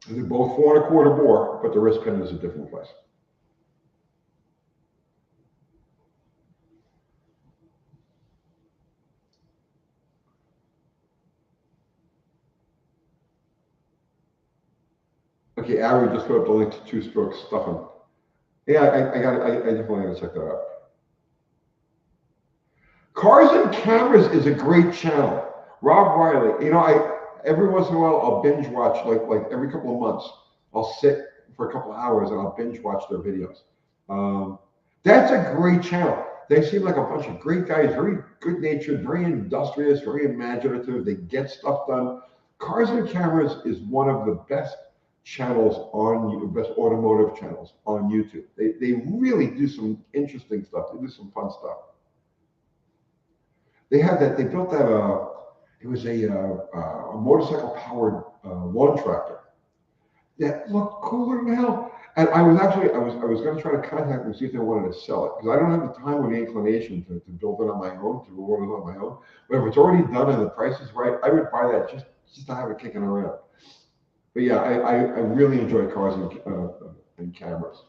S1: They're both 4 1/4 bore, but the wrist pin is a different place. Okay, Ari just put up the link to two-stroke stuffing. Yeah, I definitely gotta check that out. Cars and Cameras is a great channel. Rob Riley, every once in a while I'll binge watch, like every couple of months, I'll sit for a couple of hours and I'll binge watch their videos. That's a great channel. They seem like a bunch of great guys, very good natured, very industrious, very imaginative. They get stuff done. Cars and Cameras is one of the best channels best automotive channels on YouTube. They really do some interesting stuff. They do some fun stuff. They built that, it was a motorcycle powered lawn tractor that looked cooler than hell. And I was going to try to contact them and see if they wanted to sell it, because I don't have the time or the inclination to build it on my own, to order it on my own. But if it's already done and the price is right, I would buy that just to have it kicking around. But yeah, I really enjoy Cars and Cameras.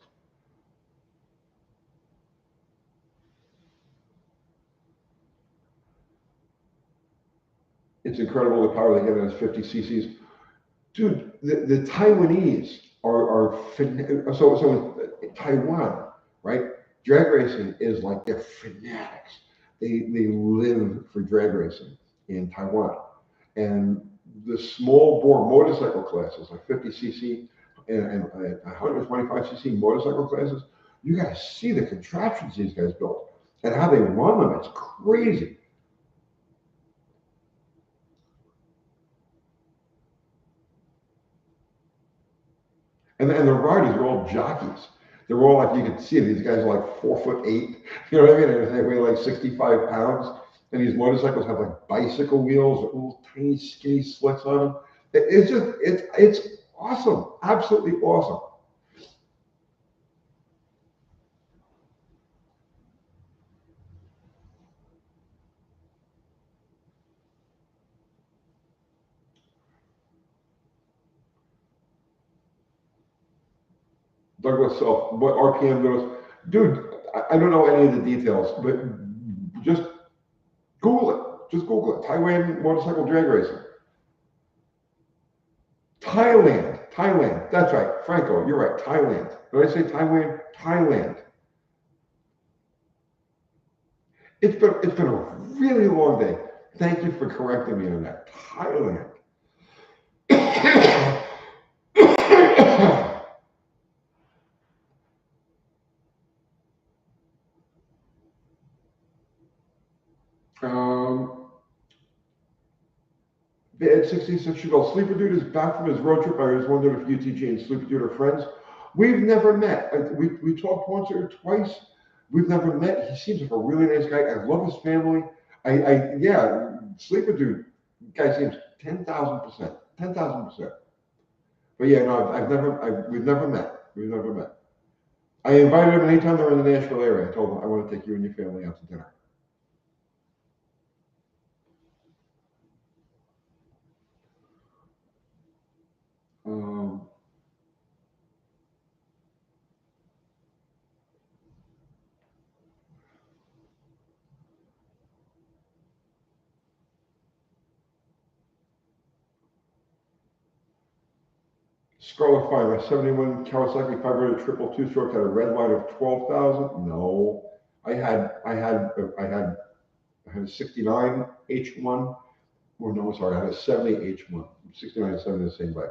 S1: It's incredible the power they get as 50 cc's. Dude, the Taiwanese are so in Taiwan, right? Drag racing is like, they're fanatics. They live for drag racing in Taiwan. And the small bore motorcycle classes, like 50cc and 125cc motorcycle classes, you guys see the contraptions these guys built and how they run them. It's crazy. And the riders are all jockeys. They're all like, you can see these guys are like 4'8". You know what I mean? And they weigh like 65 pounds. And these motorcycles have like bicycle wheels, little tiny skinny slicks on them. It's awesome. Absolutely awesome. Douglas Self, what RPM goes. Dude, I don't know any of the details, but just Google it. Just Google it. Thailand motorcycle drag racing. Thailand. That's right. Franco, you're right. Thailand. Did I say Thailand? Thailand. It's been a really long day. Thank you for correcting me on that. Thailand. Bad 66 years old. Sleeper Dude is back from his road trip. I was wondering if UTG and Sleeper Dude are friends. We've never met. We talked once or twice. We've never met. He seems like a really nice guy. I love his family. Yeah, Sleeper Dude guy seems 10,000%. 10,000%. But yeah, no, we've never met. We've never met. I invited him anytime they're in the Nashville area. I told him I want to take you and your family out to dinner. Scarlet Fire, 71 Kawasaki Carburetor triple two-stroke had a red line of 12,000. No, I had a 69 H1. Or no, sorry, I had a 70 H1. 69 and 70 the same way.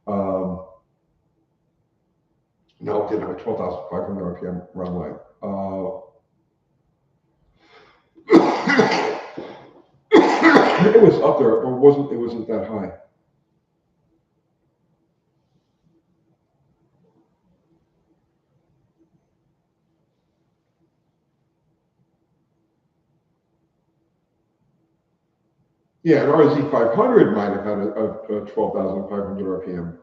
S1: No, it didn't have a 12,500 RPM run line. It was up there, but it wasn't that high. Yeah, an RZ 500 might have had a 12,500 RPM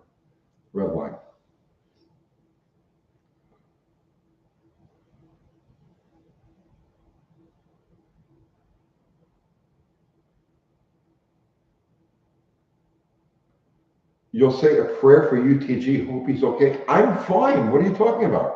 S1: red line. You'll say a prayer for UTG, hope he's okay. I'm fine. What are you talking about?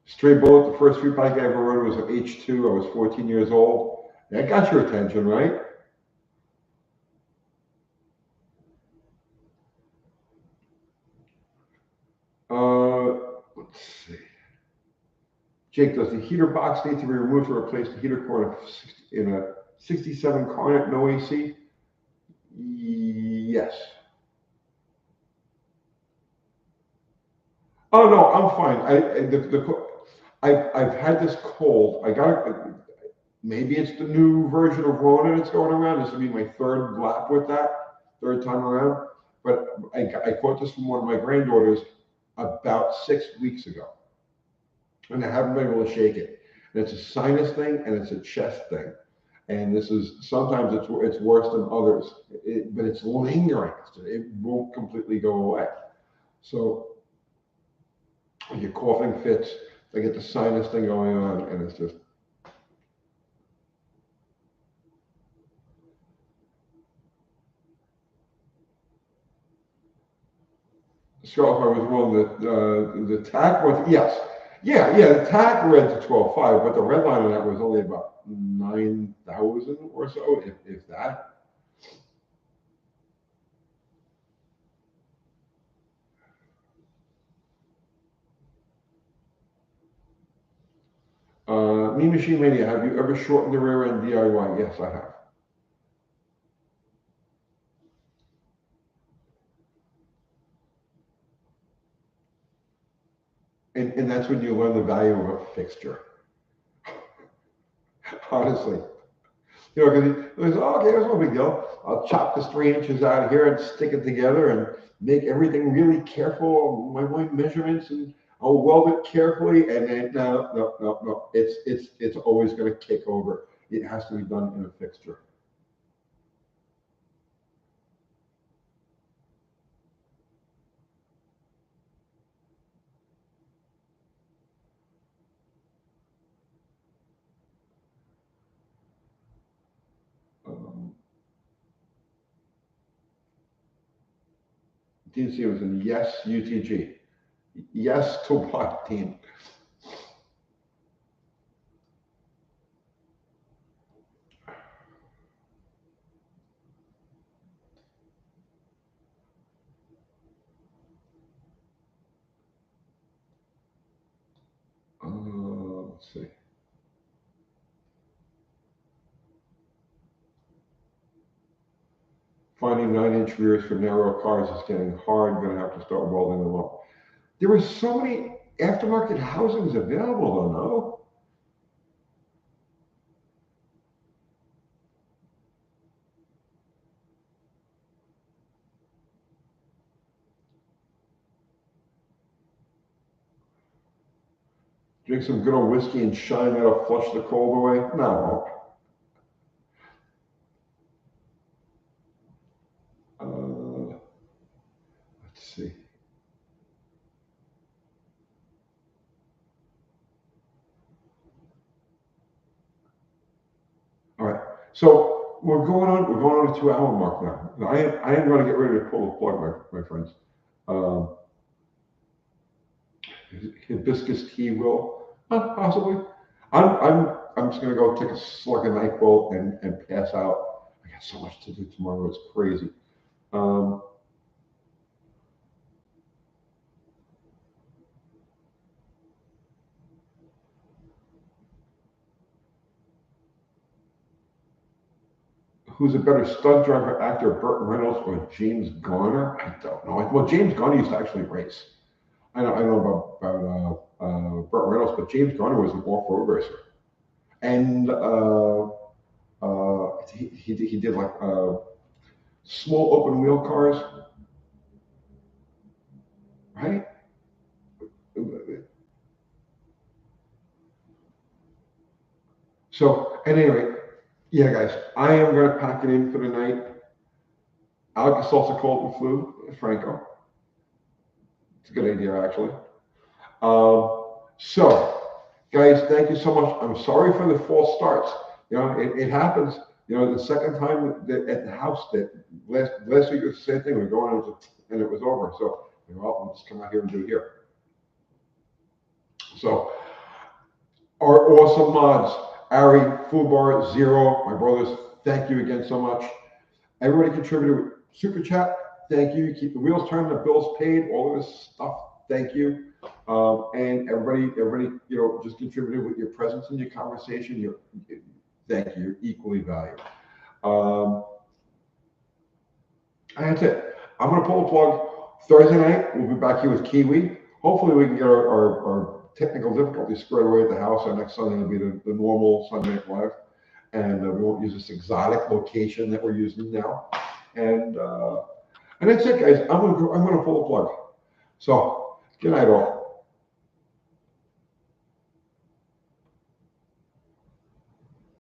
S1: Straight bullet, the first street bike I ever rode was an H2. I was 14 years old. That got your attention, right? Let's see. Jake, does the heater box need to be removed to replace the heater core in a 67 Coronet, no AC? Yes. Oh no, I'm fine. I've had this cold. Maybe it's the new version of Rona that's going around. This will be my third lap with that, third time around. But I caught this from one of my granddaughters about 6 weeks ago, and I haven't been able to shake it. And it's a sinus thing and it's a chest thing. And this is sometimes it's worse than others, but it's lingering. It won't completely go away. So your coughing fits. I get the sinus thing going on, and it's just. So if I was wrong, the TAC was, yes. Yeah, the TAC read to 12.5, but the red line on that was only about 9,000 or so, if that. Mean Machine Mania, have you ever shortened the rear end DIY? Yes, I have. And that's when you learn the value of a fixture. Honestly. You know, because okay, that's no big deal. I'll chop this 3 inches out of here and stick it together and make everything really careful, my measurements, and I'll weld it carefully. And then no, it's always going to kick over. It has to be done in a fixture. Dean Stevenson, yes, UTG. Yes to what, Dean? Let's see. Finding 9-inch rears for narrow cars is getting hard. Going to have to start welding them up. There are so many aftermarket housings available, though, no? Drink some good old whiskey and shine that'll flush the cold away? No. Let's see. All right. So we're going on a 2-hour mark now. I am going to get ready to pull the plug, my friends. Hibiscus tea will possibly. I'm just going to go take a slug of NyQuil and pass out. I got so much to do tomorrow. It's crazy. Who's a better stunt driver, actor, Burt Reynolds or James Garner? I don't know. Well, James Garner used to actually race. I know about Burt Reynolds, but James Garner was an off-road racer, and he did like small open wheel cars, right? So at any rate, yeah, guys, I am going to pack it in for the night. Alka-Seltzer cold and flu, Franco. It's a good idea, actually. So, guys, thank you so much. I'm sorry for the false starts. You know, it happens. You know, the second time that at the house that last week was the same thing. We were going into, and it was over. So, you know, I'll just come out here and do it here. So, our awesome mods, Ari, Fubar, Zero, my brothers, thank you again so much. Everybody contributed with Super Chat. Thank you. Keep the wheels turning, the bills paid, all of this stuff. Thank you. And everybody, you know, just contributed with your presence and your conversation. Thank you. You're equally valued. And that's it. I'm going to pull the plug. Thursday night, we'll be back here with Kiwi. Hopefully, we can get our technical difficulties squared away at the house. Our next Sunday will be the normal Sunday Night Live. And we won't use this exotic location that we're using now. And that's it, guys. I'm gonna pull the plug. So, good night, all.